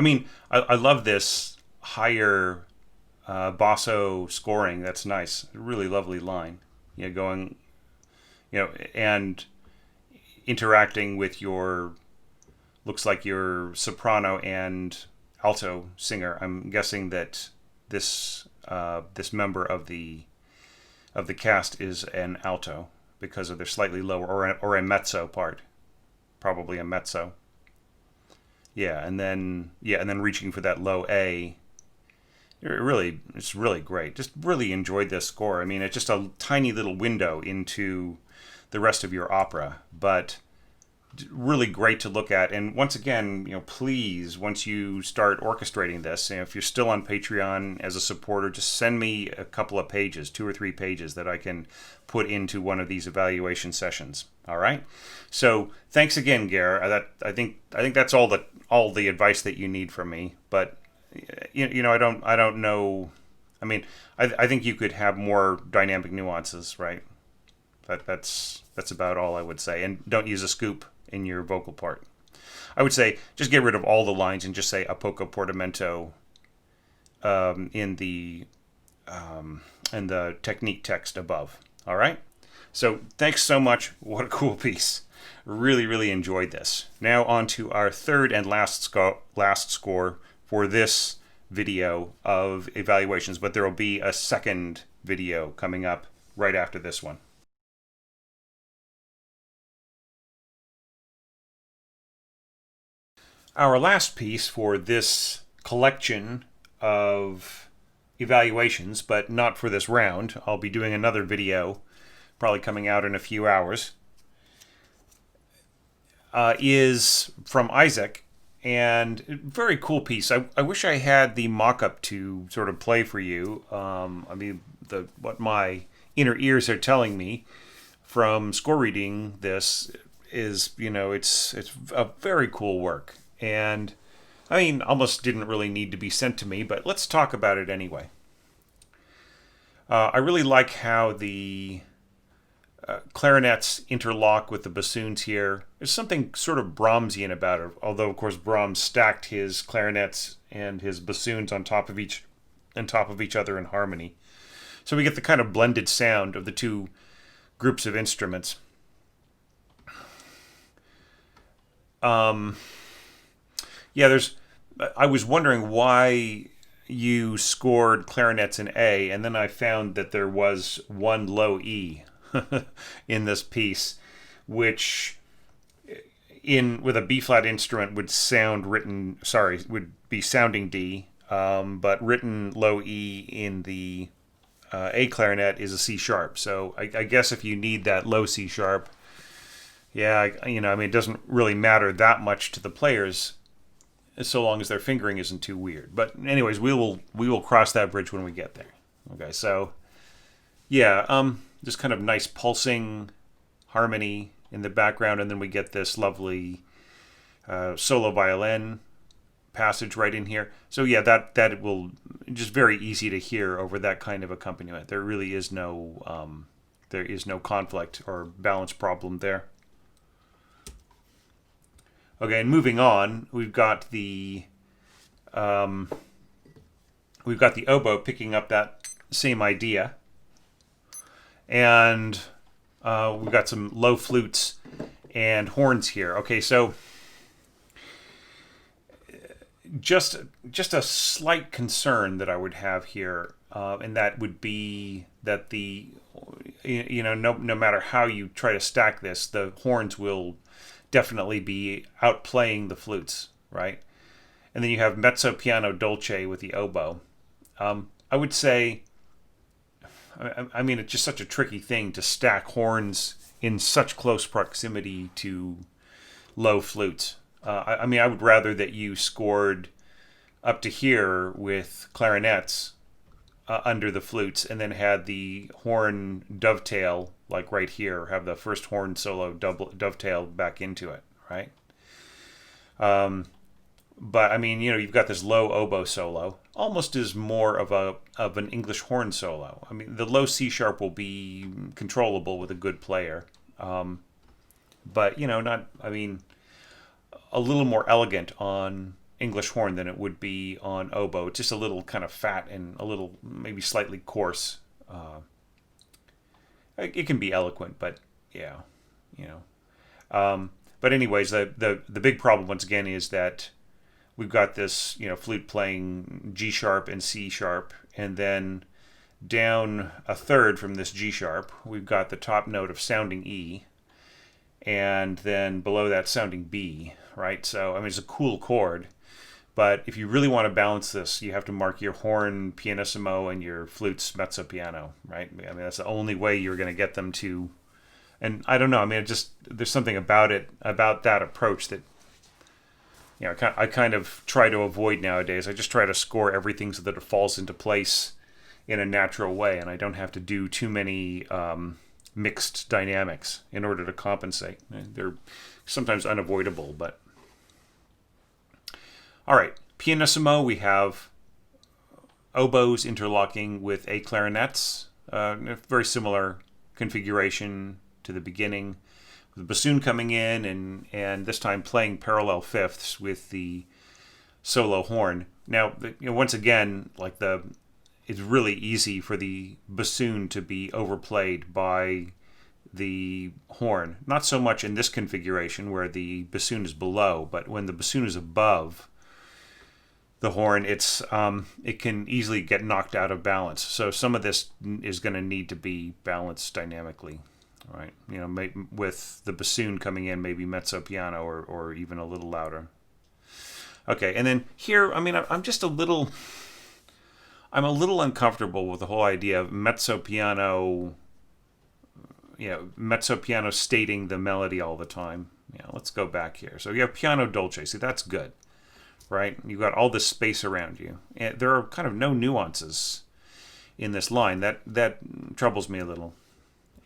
mean, I love this higher basso scoring. That's nice. Really lovely line. You know, going, you know, and interacting with your, looks like your soprano and alto singer. I'm guessing that this member of the cast is an alto because of their slightly lower, or a mezzo part, probably a mezzo. Yeah, and then reaching for that low A. It's really great. Just really enjoyed this score. I mean, it's just a tiny little window into the rest of your opera, but really great to look at. And once again, you know, please, once you start orchestrating this, you know, if you're still on Patreon as a supporter, just send me a couple of pages, 2 or 3 pages that I can put into one of these evaluation sessions. All right. So thanks again, Geir. I think that's all the advice that you need from me. But you know, I don't know. I mean, I think you could have more dynamic nuances, right? That's about all I would say. And don't use a scoop in your vocal part. I would say just get rid of all the lines and just say a poco portamento in the technique text above. All right. So thanks so much. What a cool piece. Really, really enjoyed this. Now on to our third and last score for this video of evaluations, but there will be a second video coming up right after this one. Our last piece for this collection of evaluations, but not for this round. I'll be doing another video, probably coming out in a few hours, is from Isaac, and very cool piece. I wish I had the mock-up to sort of play for you. I mean, what my inner ears are telling me from score reading this is, you know, it's a very cool work. And I mean, almost didn't really need to be sent to me, but let's talk about it anyway. I really like how the clarinets interlock with the bassoons here. There's something sort of Brahmsian about it, although of course Brahms stacked his clarinets and his bassoons on top of each other in harmony. So we get the kind of blended sound of the two groups of instruments. Yeah, I was wondering why you scored clarinets in A, and then I found that there was one low E in this piece, which with a B flat instrument would be sounding D, but written low E in the A clarinet is a C sharp. So I guess if you need that low C sharp, yeah, you know, I mean, it doesn't really matter that much to the players, so long as their fingering isn't too weird. But anyways, we will cross that bridge when we get there. Okay, so yeah, just kind of nice pulsing harmony in the background, and then we get this lovely solo violin passage right in here. So yeah, that will just very easy to hear over that kind of accompaniment. There really is no conflict or balance problem there. Okay, and moving on, we've got the we've got the oboe picking up that same idea, and we've got some low flutes and horns here. Okay, so just a slight concern that I would have here, and that would be that no matter how you try to stack this, the horns will definitely be outplaying the flutes, right? And then you have mezzo piano dolce with the oboe. I would say, I mean, it's just such a tricky thing to stack horns in such close proximity to low flutes. I mean, I would rather that you scored up to here with clarinets under the flutes, and then had the horn dovetail, like right here, have the first horn solo dovetail back into it, right? But I mean, you've got this low oboe solo, almost as more of an English horn solo. I mean, the low C sharp will be controllable with a good player, but not. I mean, a little more elegant on English horn than it would be on oboe. It's just a little kind of fat and a little maybe slightly coarse. It can be eloquent, but yeah, But anyways, the big problem once again is that we've got this flute playing G sharp and C sharp, and then down a third from this G sharp, we've got the top note of sounding E, and then below that sounding B, right? So I mean, it's a cool chord. But if you really want to balance this, you have to mark your horn pianissimo and your flutes mezzo piano, right? I mean, that's the only way you're going to get them to. And I don't know. I mean, there's something about that approach that I kind of try to avoid nowadays. I just try to score everything so that it falls into place in a natural way, and I don't have to do too many mixed dynamics in order to compensate. They're sometimes unavoidable, but. All right, pianissimo, we have oboes interlocking with A clarinets, very similar configuration to the beginning, with the bassoon coming in and this time playing parallel fifths with the solo horn. Now, once again, it's really easy for the bassoon to be overplayed by the horn. Not so much in this configuration where the bassoon is below, but when the bassoon is above the horn, it can easily get knocked out of balance. So some of this is going to need to be balanced dynamically, right? With the bassoon coming in, maybe mezzo piano or even a little louder. Okay, and then here, I mean, I'm a little uncomfortable with the whole idea of mezzo piano stating the melody all the time. Let's go back here. So you have piano dolce. See, that's good. Right? You've got all this space around you. And there are kind of no nuances in this line. That troubles me a little.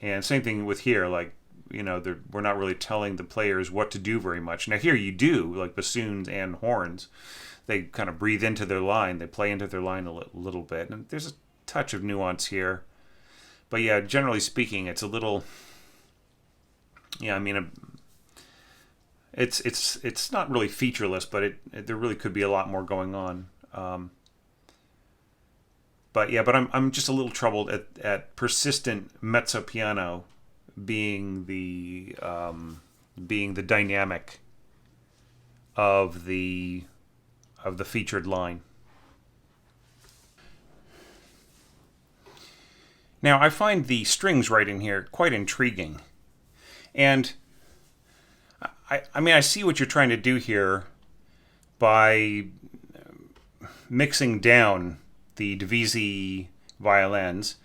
And same thing with here, we're not really telling the players what to do very much. Now here you do, like bassoons and horns. They kind of breathe into their line. They play into their line a little bit. And there's a touch of nuance here. But yeah, generally speaking, it's a little... Yeah, I mean... It's not really featureless, but there really could be a lot more going on. But I'm just a little troubled at persistent mezzo piano being the dynamic of the featured line. Now I find the strings right in here quite intriguing, and I mean, I see what you're trying to do here by mixing down the divisi violins,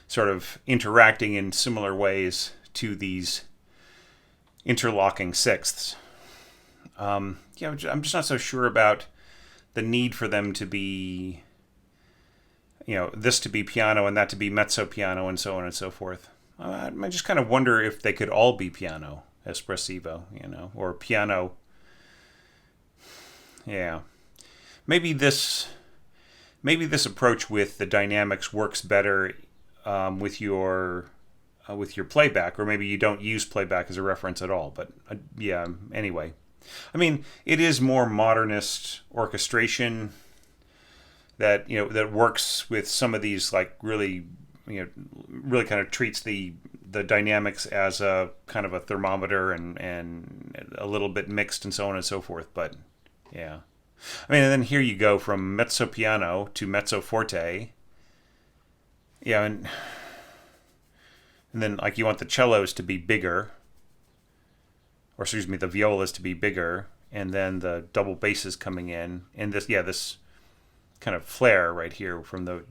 sort of interacting in similar ways to these interlocking sixths. I'm just not so sure about the need for them to be, this to be piano and that to be mezzo piano and so on and so forth. I just kind of wonder if they could all be piano espressivo, or piano. Yeah, maybe this approach with the dynamics works better with your playback, or maybe you don't use playback as a reference at all. But anyway, I mean, it is more modernist orchestration that that works with some of these, like really really kind of treats the dynamics as a kind of a thermometer, and a little bit mixed and so on and so forth. But yeah, I mean, and then here you go from mezzo piano to mezzo forte. Yeah, and then like you want the cellos to be bigger, or excuse me, the violas to be bigger, and then the double basses coming in, and this kind of flare right here from the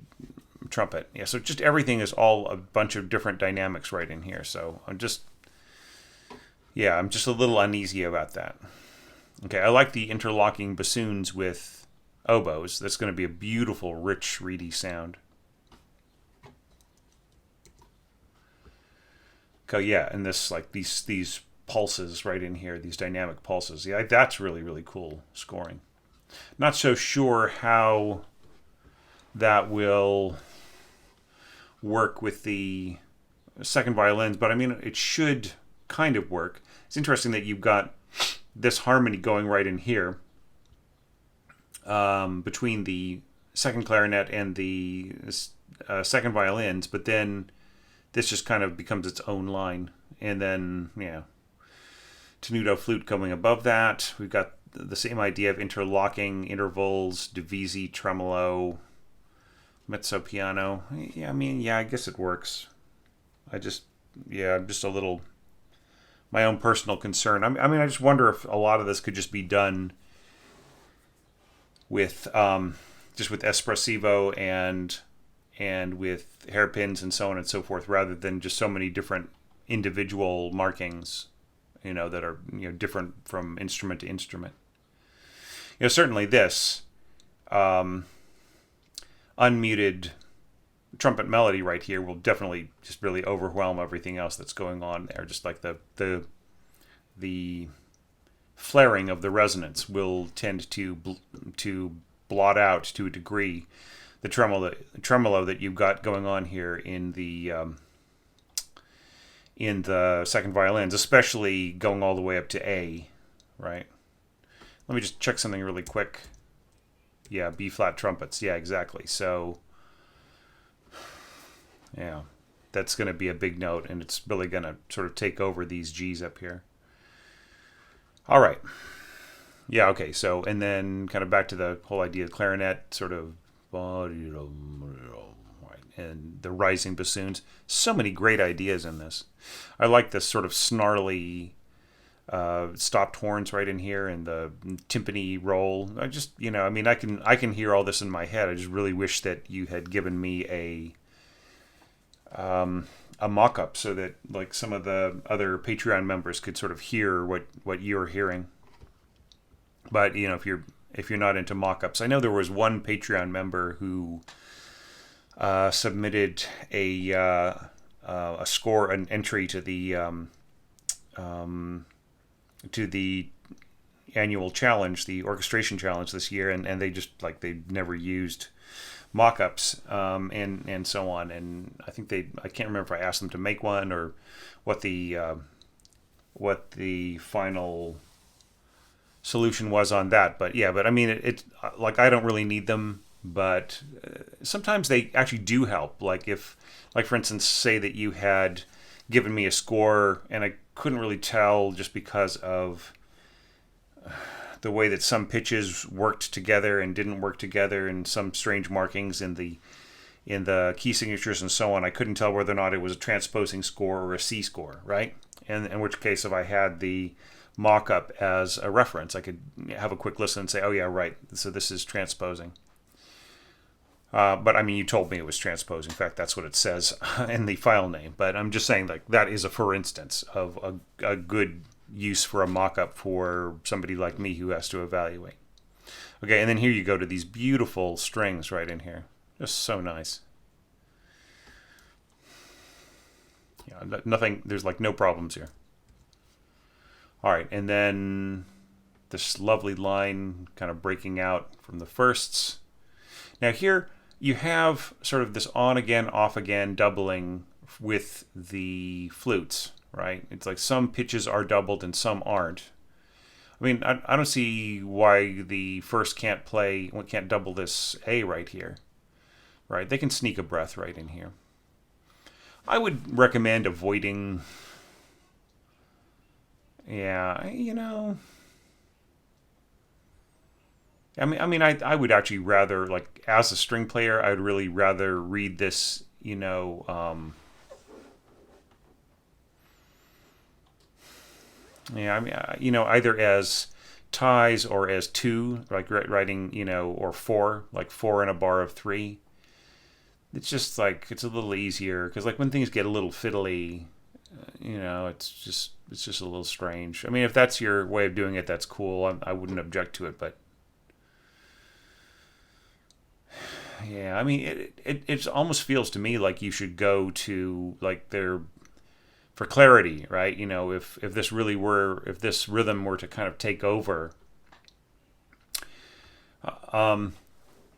trumpet. Yeah, so just everything is all a bunch of different dynamics right in here. So I'm just a little uneasy about that. Okay, I like the interlocking bassoons with oboes. That's going to be a beautiful, rich, reedy sound. Okay, yeah, and this, like these pulses right in here, these dynamic pulses. Yeah, that's really, really cool scoring. Not so sure how that will work with the second violins, but I mean, it should kind of work. It's interesting that you've got this harmony going right in here between the second clarinet and the second violins, but then this just kind of becomes its own line. And then, tenuto flute coming above that. We've got the same idea of interlocking intervals, divisi, tremolo, mezzo piano. Yeah, I mean, I guess it works. I'm just a little, my own personal concern. I mean, I just wonder if a lot of this could just be done with just with espressivo and with hairpins and so on and so forth, rather than just so many different individual markings, that are different from instrument to instrument. Certainly this unmuted trumpet melody right here will definitely just really overwhelm everything else that's going on there. Just like the flaring of the resonance will tend to blot out to a degree the tremolo that you've got going on here in the second violins, especially going all the way up to A, right? Let me just check something really quick. Yeah, B flat trumpets. Yeah, exactly. So, yeah, that's going to be a big note, and it's really going to sort of take over these G's up here. All right. Yeah, okay. So, and then kind of back to the whole idea of clarinet, sort of, and the rising bassoons. So many great ideas in this. I like this sort of snarly stopped horns right in here, and the timpani roll. I just, I mean, I can hear all this in my head. I just really wish that you had given me a mock-up so that like some of the other Patreon members could sort of hear what you're hearing. But if you're not into mock-ups, I know there was one Patreon member who submitted a score, an entry to the annual challenge, the orchestration challenge this year, and they just they never used mock-ups and so on. And I think I can't remember if I asked them to make one or what the final solution was on that. But I mean, it I don't really need them, but sometimes they actually do help. Like for instance, say that you had given me a score and I couldn't really tell just because of the way that some pitches worked together and didn't work together, and some strange markings in the key signatures and so on. I couldn't tell whether or not it was a transposing score or a C score, right? And in which case, if I had the mock-up as a reference, I could have a quick listen and say, oh yeah, right, so this is transposing. But I mean, you told me it was transposing. In fact, that's what it says in the file name. But I'm just saying, that is a for instance of a good use for a mock-up for somebody like me who has to evaluate. Okay, and then here you go to these beautiful strings right in here. Just so nice. Yeah, nothing, there's no problems here. All right, and then this lovely line kind of breaking out from the firsts. Now here you have sort of this on again, off again doubling with the flutes, right? It's like some pitches are doubled and some aren't. I mean, I don't see why the first can't double this A right here, right? They can sneak a breath right in here. I would recommend avoiding, yeah, I would actually rather, like, as a string player, I would really rather read this, either as ties or as two, like writing, or four, like four in a bar of three. It's just like, it's a little easier because, like, when things get a little fiddly, it's just a little strange. I mean, if that's your way of doing it, that's cool. I wouldn't object to it, but yeah, I mean, it almost feels to me like you should go to, like, their, for clarity, right? If this rhythm were to kind of take over,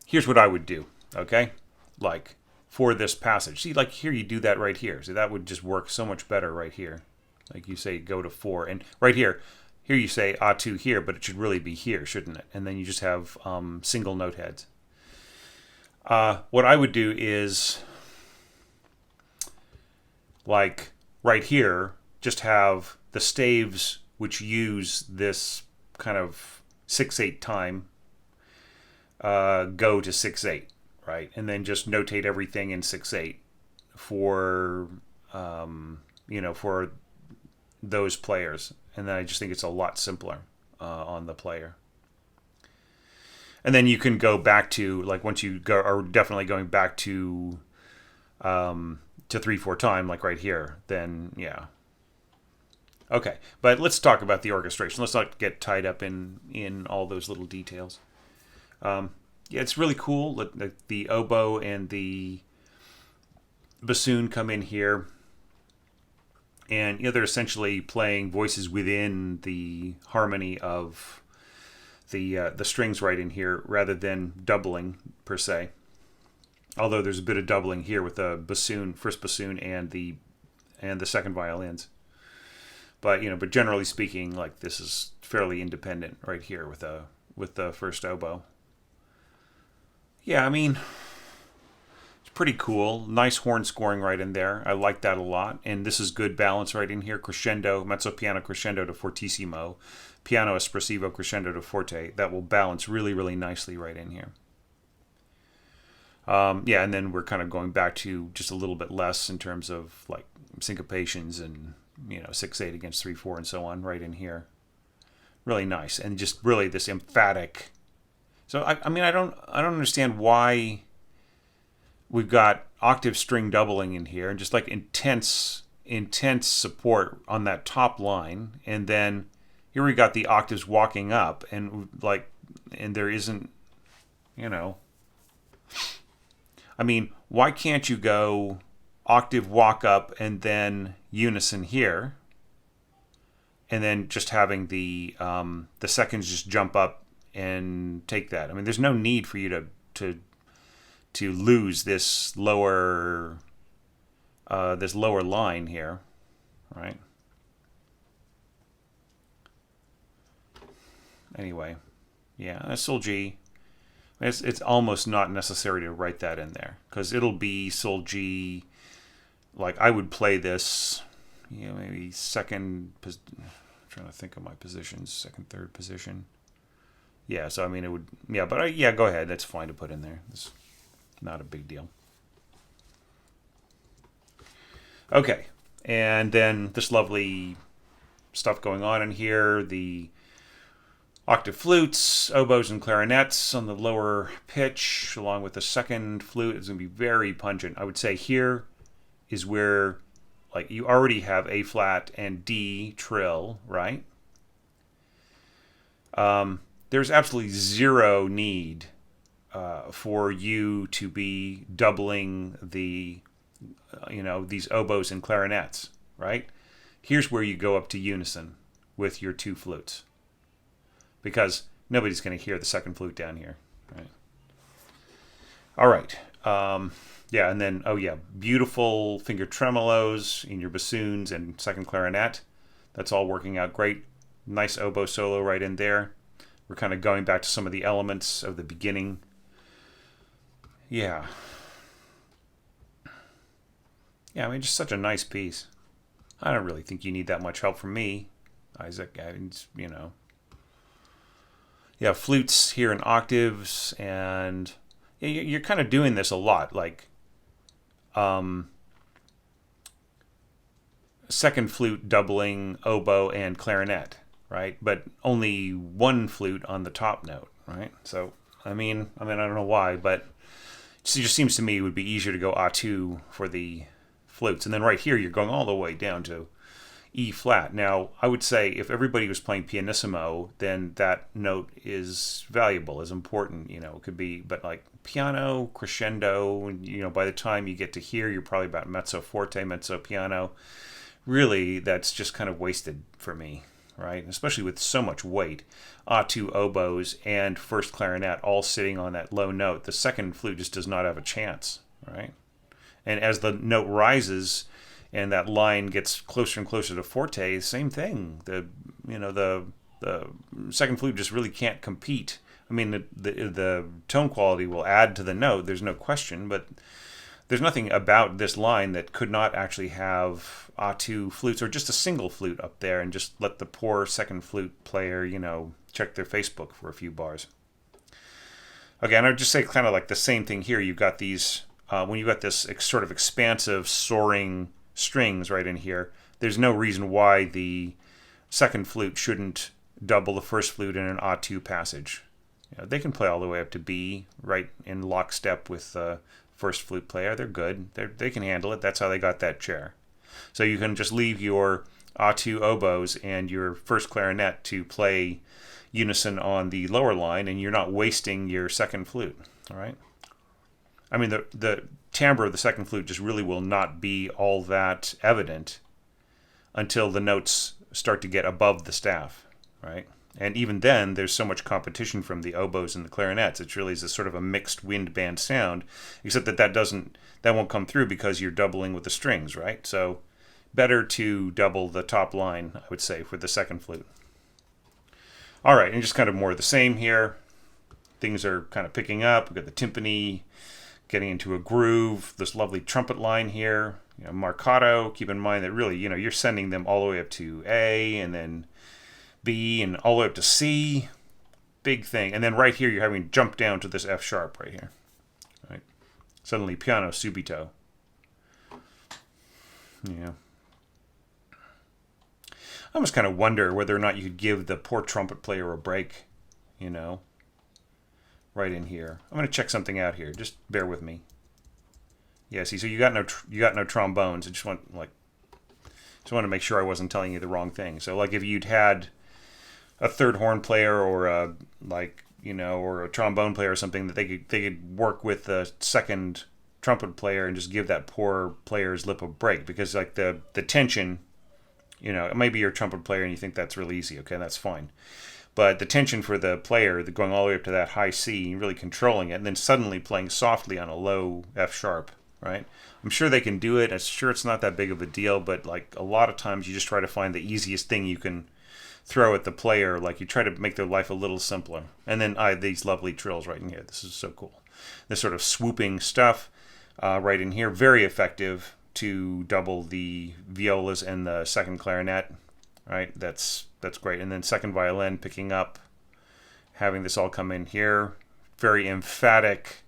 here's what I would do, okay? Like, for this passage. See, like, here you do that right here. So that would just work so much better right here. Like, you say go to four, and right here you say A2 here, but it should really be here, shouldn't it? And then you just have single note heads. What I would do is, like, right here, just have the staves which use this kind of 6/8 time go to 6/8, right? And then just notate everything in 6/8 for for those players. And then I just think it's a lot simpler on the player. And then you can go back to, like, once you go, are definitely going back to 3/4 time, like right here, then yeah. Okay, but let's talk about the orchestration. Let's not get tied up in all those little details. Yeah, it's really cool. The oboe and the bassoon come in here, and they're essentially playing voices within the harmony of the strings right in here, rather than doubling per se. Although there's a bit of doubling here with the first bassoon and the second violins. But generally speaking, like, this is fairly independent right here with the first oboe. Yeah, I mean, it's pretty cool. Nice horn scoring right in there. I like that a lot. And this is good balance right in here. Crescendo, mezzo piano crescendo to fortissimo, piano espressivo crescendo to forte. That will balance really, really nicely right in here. Yeah, and then we're kind of going back to just a little bit less in terms of, like, syncopations and 6/8 against 3/4 and so on right in here. Really nice, and just really this emphatic. So I mean, I don't understand why we've got octave string doubling in here, and just, like, intense support on that top line, and then here we got the octaves walking up, and there isn't, I mean, why can't you go octave walk up and then unison here, and then just having the seconds just jump up and take that? I mean, there's no need for you to lose this lower line here, right? Anyway, yeah, that's Sol G. It's almost not necessary to write that in there, because it'll be Sol G. Like, I would play this, maybe second. I'm trying to think of my positions, second, third position. Yeah, so I mean, it would. Yeah, but go ahead. That's fine to put in there. It's not a big deal. Okay, and then this lovely stuff going on in here. The octave flutes, oboes, and clarinets on the lower pitch, along with the second flute, is going to be very pungent. I would say here is where, like, you already have A flat and D trill, right? There's absolutely zero need for you to be doubling the, these oboes and clarinets, right? Here's where you go up to unison with your two flutes, because nobody's going to hear the second flute down here, right? All right. Yeah, and then, beautiful finger tremolos in your bassoons and second clarinet. That's all working out great. Nice oboe solo right in there. We're kind of going back to some of the elements of the beginning. Yeah. Yeah, I mean, just such a nice piece. I don't really think you need that much help from me, Isaac. I mean, yeah, flutes here in octaves, and you're kind of doing this a lot, like second flute doubling oboe and clarinet, right? But only one flute on the top note, right? So, I don't know why, but it just seems to me it would be easier to go A2 for the flutes. And then right here, you're going all the way down to E flat. Now, I would say if everybody was playing pianissimo, then that note is valuable, is important, it could be, but like piano, crescendo, by the time you get to here, you're probably about mezzo forte, mezzo piano. Really, that's just kind of wasted for me, right? Especially with so much weight. A2 oboes and first clarinet all sitting on that low note. The second flute just does not have a chance, right? And as the note rises and that line gets closer and closer to forte, same thing. The second flute just really can't compete. I mean, the tone quality will add to the note, there's no question, but there's nothing about this line that could not actually have A2 flutes or just a single flute up there and just let the poor second flute player, check their Facebook for a few bars. Okay, and I'd just say kind of like the same thing here. You've got these, when you've got this sort of expansive soaring strings right in here, there's no reason why the second flute shouldn't double the first flute in an A2 passage. They can play all the way up to B, right in lockstep with the first flute player. They're good. They can handle it. That's how they got that chair. So you can just leave your A2 oboes and your first clarinet to play unison on the lower line, and you're not wasting your second flute. All right. I mean, the timbre of the second flute just really will not be all that evident until the notes start to get above the staff, right? And even then, there's so much competition from the oboes and the clarinets. It really is a sort of a mixed wind band sound, except that won't come through because you're doubling with the strings, right? So better to double the top line, I would say, for the second flute. All right, and just kind of more of the same here. Things are kind of picking up. We've got the timpani getting into a groove. This lovely trumpet line here, marcato. Keep in mind that really, you're sending them all the way up to A and then B and all the way up to C. Big thing. And then right here, you're having to jump down to this F sharp right here. Right. Suddenly, piano subito. Yeah. I almost kind of wonder whether or not you could give the poor trumpet player a break, right in here. I'm going to check something out here. Just bear with me. Yeah, see, so you got no trombones. I just want to make sure I wasn't telling you the wrong thing. So like if you'd had a third horn player or or a trombone player or something, that they could work with the second trumpet player and just give that poor player's lip a break, because like the tension, it might be your trumpet player and you think that's really easy. Okay, that's fine. But the tension for the player, going all the way up to that high C, really controlling it, and then suddenly playing softly on a low F sharp, right? I'm sure they can do it. I'm sure it's not that big of a deal, but like a lot of times you just try to find the easiest thing you can throw at the player. Like you try to make their life a little simpler. And then these lovely trills right in here. This is so cool. This sort of swooping stuff right in here. Very effective to double the violas and the second clarinet, right? That's great. And then second violin picking up, having this all come in here. Very emphatic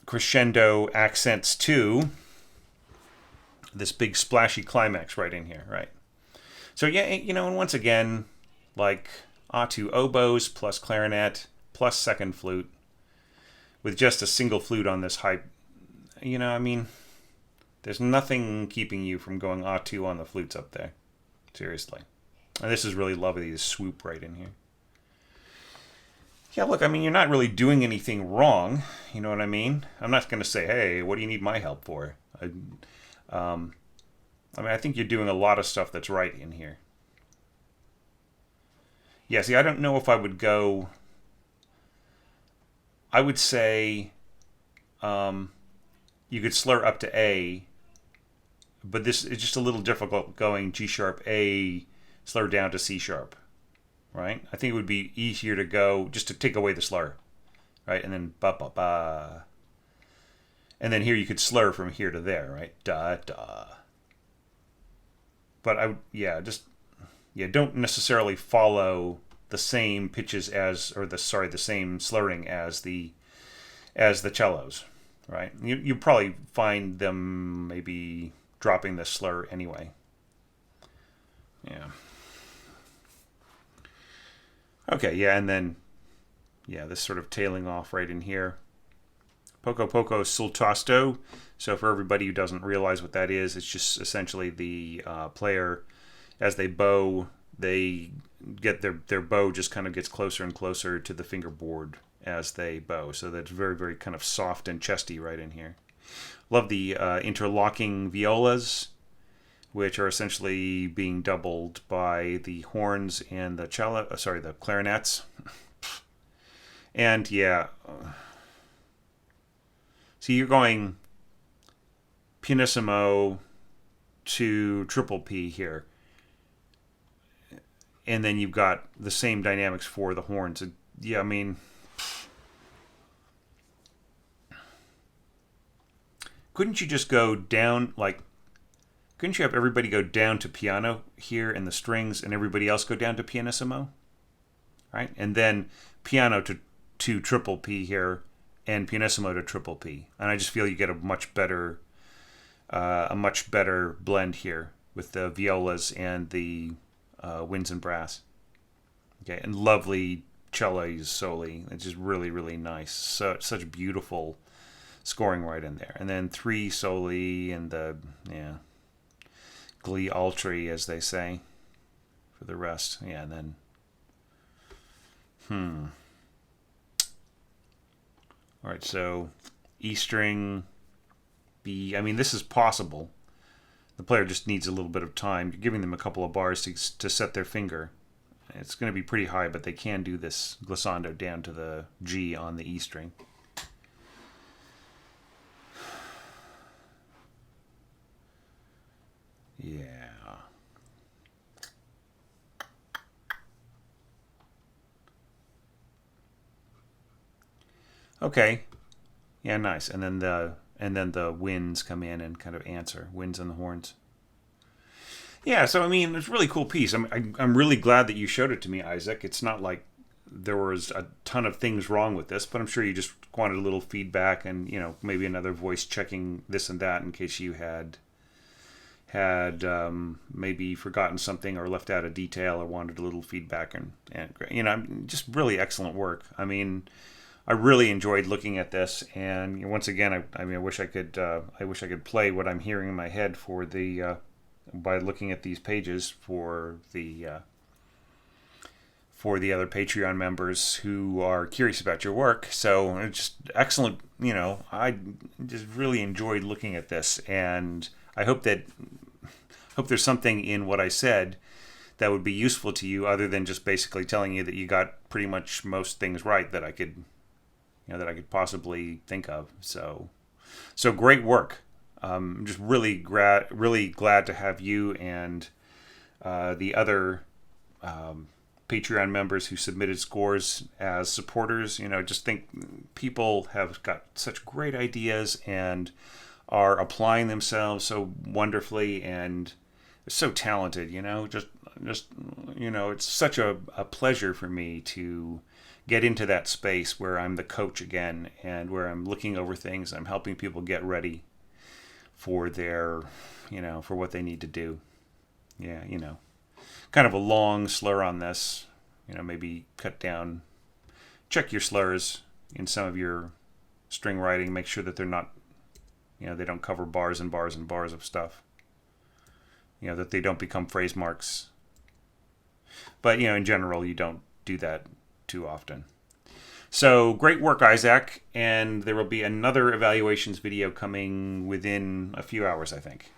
crescendo accents to this big splashy climax right in here, right? So yeah, and once again, like A2 oboes plus clarinet plus second flute with just a single flute on this high, there's nothing keeping you from going A2 on the flutes up there. Seriously. And this is really lovely, this swoop right in here. Yeah, look, you're not really doing anything wrong. You know what I mean? I'm not going to say, hey, what do you need my help for? I think you're doing a lot of stuff that's right in here. Yeah, see, I don't know if I would go... I would say you could slur up to A, but this is just a little difficult going G sharp, A, slur down to C sharp, right? I think it would be easier to go just to take away the slur, right? And then ba ba ba. And then here you could slur from here to there, right? Da da. But don't necessarily follow the same pitches as, or the same slurring as the cellos, right? You probably find them maybe dropping the slur anyway. Yeah. Okay, yeah, and then this sort of tailing off right in here. Poco poco sul tasto. So for everybody who doesn't realize what that is, it's just essentially the player, as they bow, they get their bow just kind of gets closer and closer to the fingerboard as they bow. So that's very, very kind of soft and chesty right in here. Love the interlocking violas, which are essentially being doubled by the horns and the the clarinets. And yeah, so you're going pianissimo to triple P here. And then you've got the same dynamics for the horns. Yeah, I mean, couldn't you just go down, couldn't you have everybody go down to piano here in the strings and everybody else go down to pianissimo? Right? And then piano to triple P here and pianissimo to triple P. And I just feel you get a much better blend here with the violas and the winds and brass. Okay, and lovely cello soli. It's just really, really nice. So such beautiful scoring right in there. And then 3 soli and the gli altri, as they say, for the rest. Yeah, and then all right, so E string, B. I mean, this is possible. The player just needs a little bit of time. You're giving them a couple of bars to set their finger. It's going to be pretty high, but they can do this glissando down to the G on the E string. Yeah. Okay. Yeah, nice. And then the winds come in and kind of answer. Winds and the horns. Yeah, so I mean, it's a really cool piece. I'm really glad that you showed it to me, Isaac. It's not like there was a ton of things wrong with this, but I'm sure you just wanted a little feedback and, maybe another voice checking this and that in case you had maybe forgotten something or left out a detail or wanted a little feedback and just really excellent work. I mean, I really enjoyed looking at this, and once again, I wish I could play what I'm hearing in my head for the by looking at these pages for the other Patreon members who are curious about your work. So it's just excellent. I just really enjoyed looking at this, and I hope there's something in what I said that would be useful to you, other than just basically telling you that you got pretty much most things right that I could possibly think of. So great work. I'm just really glad to have you and the other Patreon members who submitted scores as supporters. Just think people have got such great ideas and are applying themselves so wonderfully and so talented. It's such a pleasure for me to get into that space where I'm the coach again and where I'm looking over things. I'm helping people get ready for their, for what they need to do. Yeah, kind of a long slur on this. Maybe cut down, check your slurs in some of your string writing. Make sure that they're not, they don't cover bars and bars and bars of stuff. That they don't become phrase marks. But, in general, you don't do that too often. So great work, Isaac, and there will be another evaluations video coming within a few hours, I think.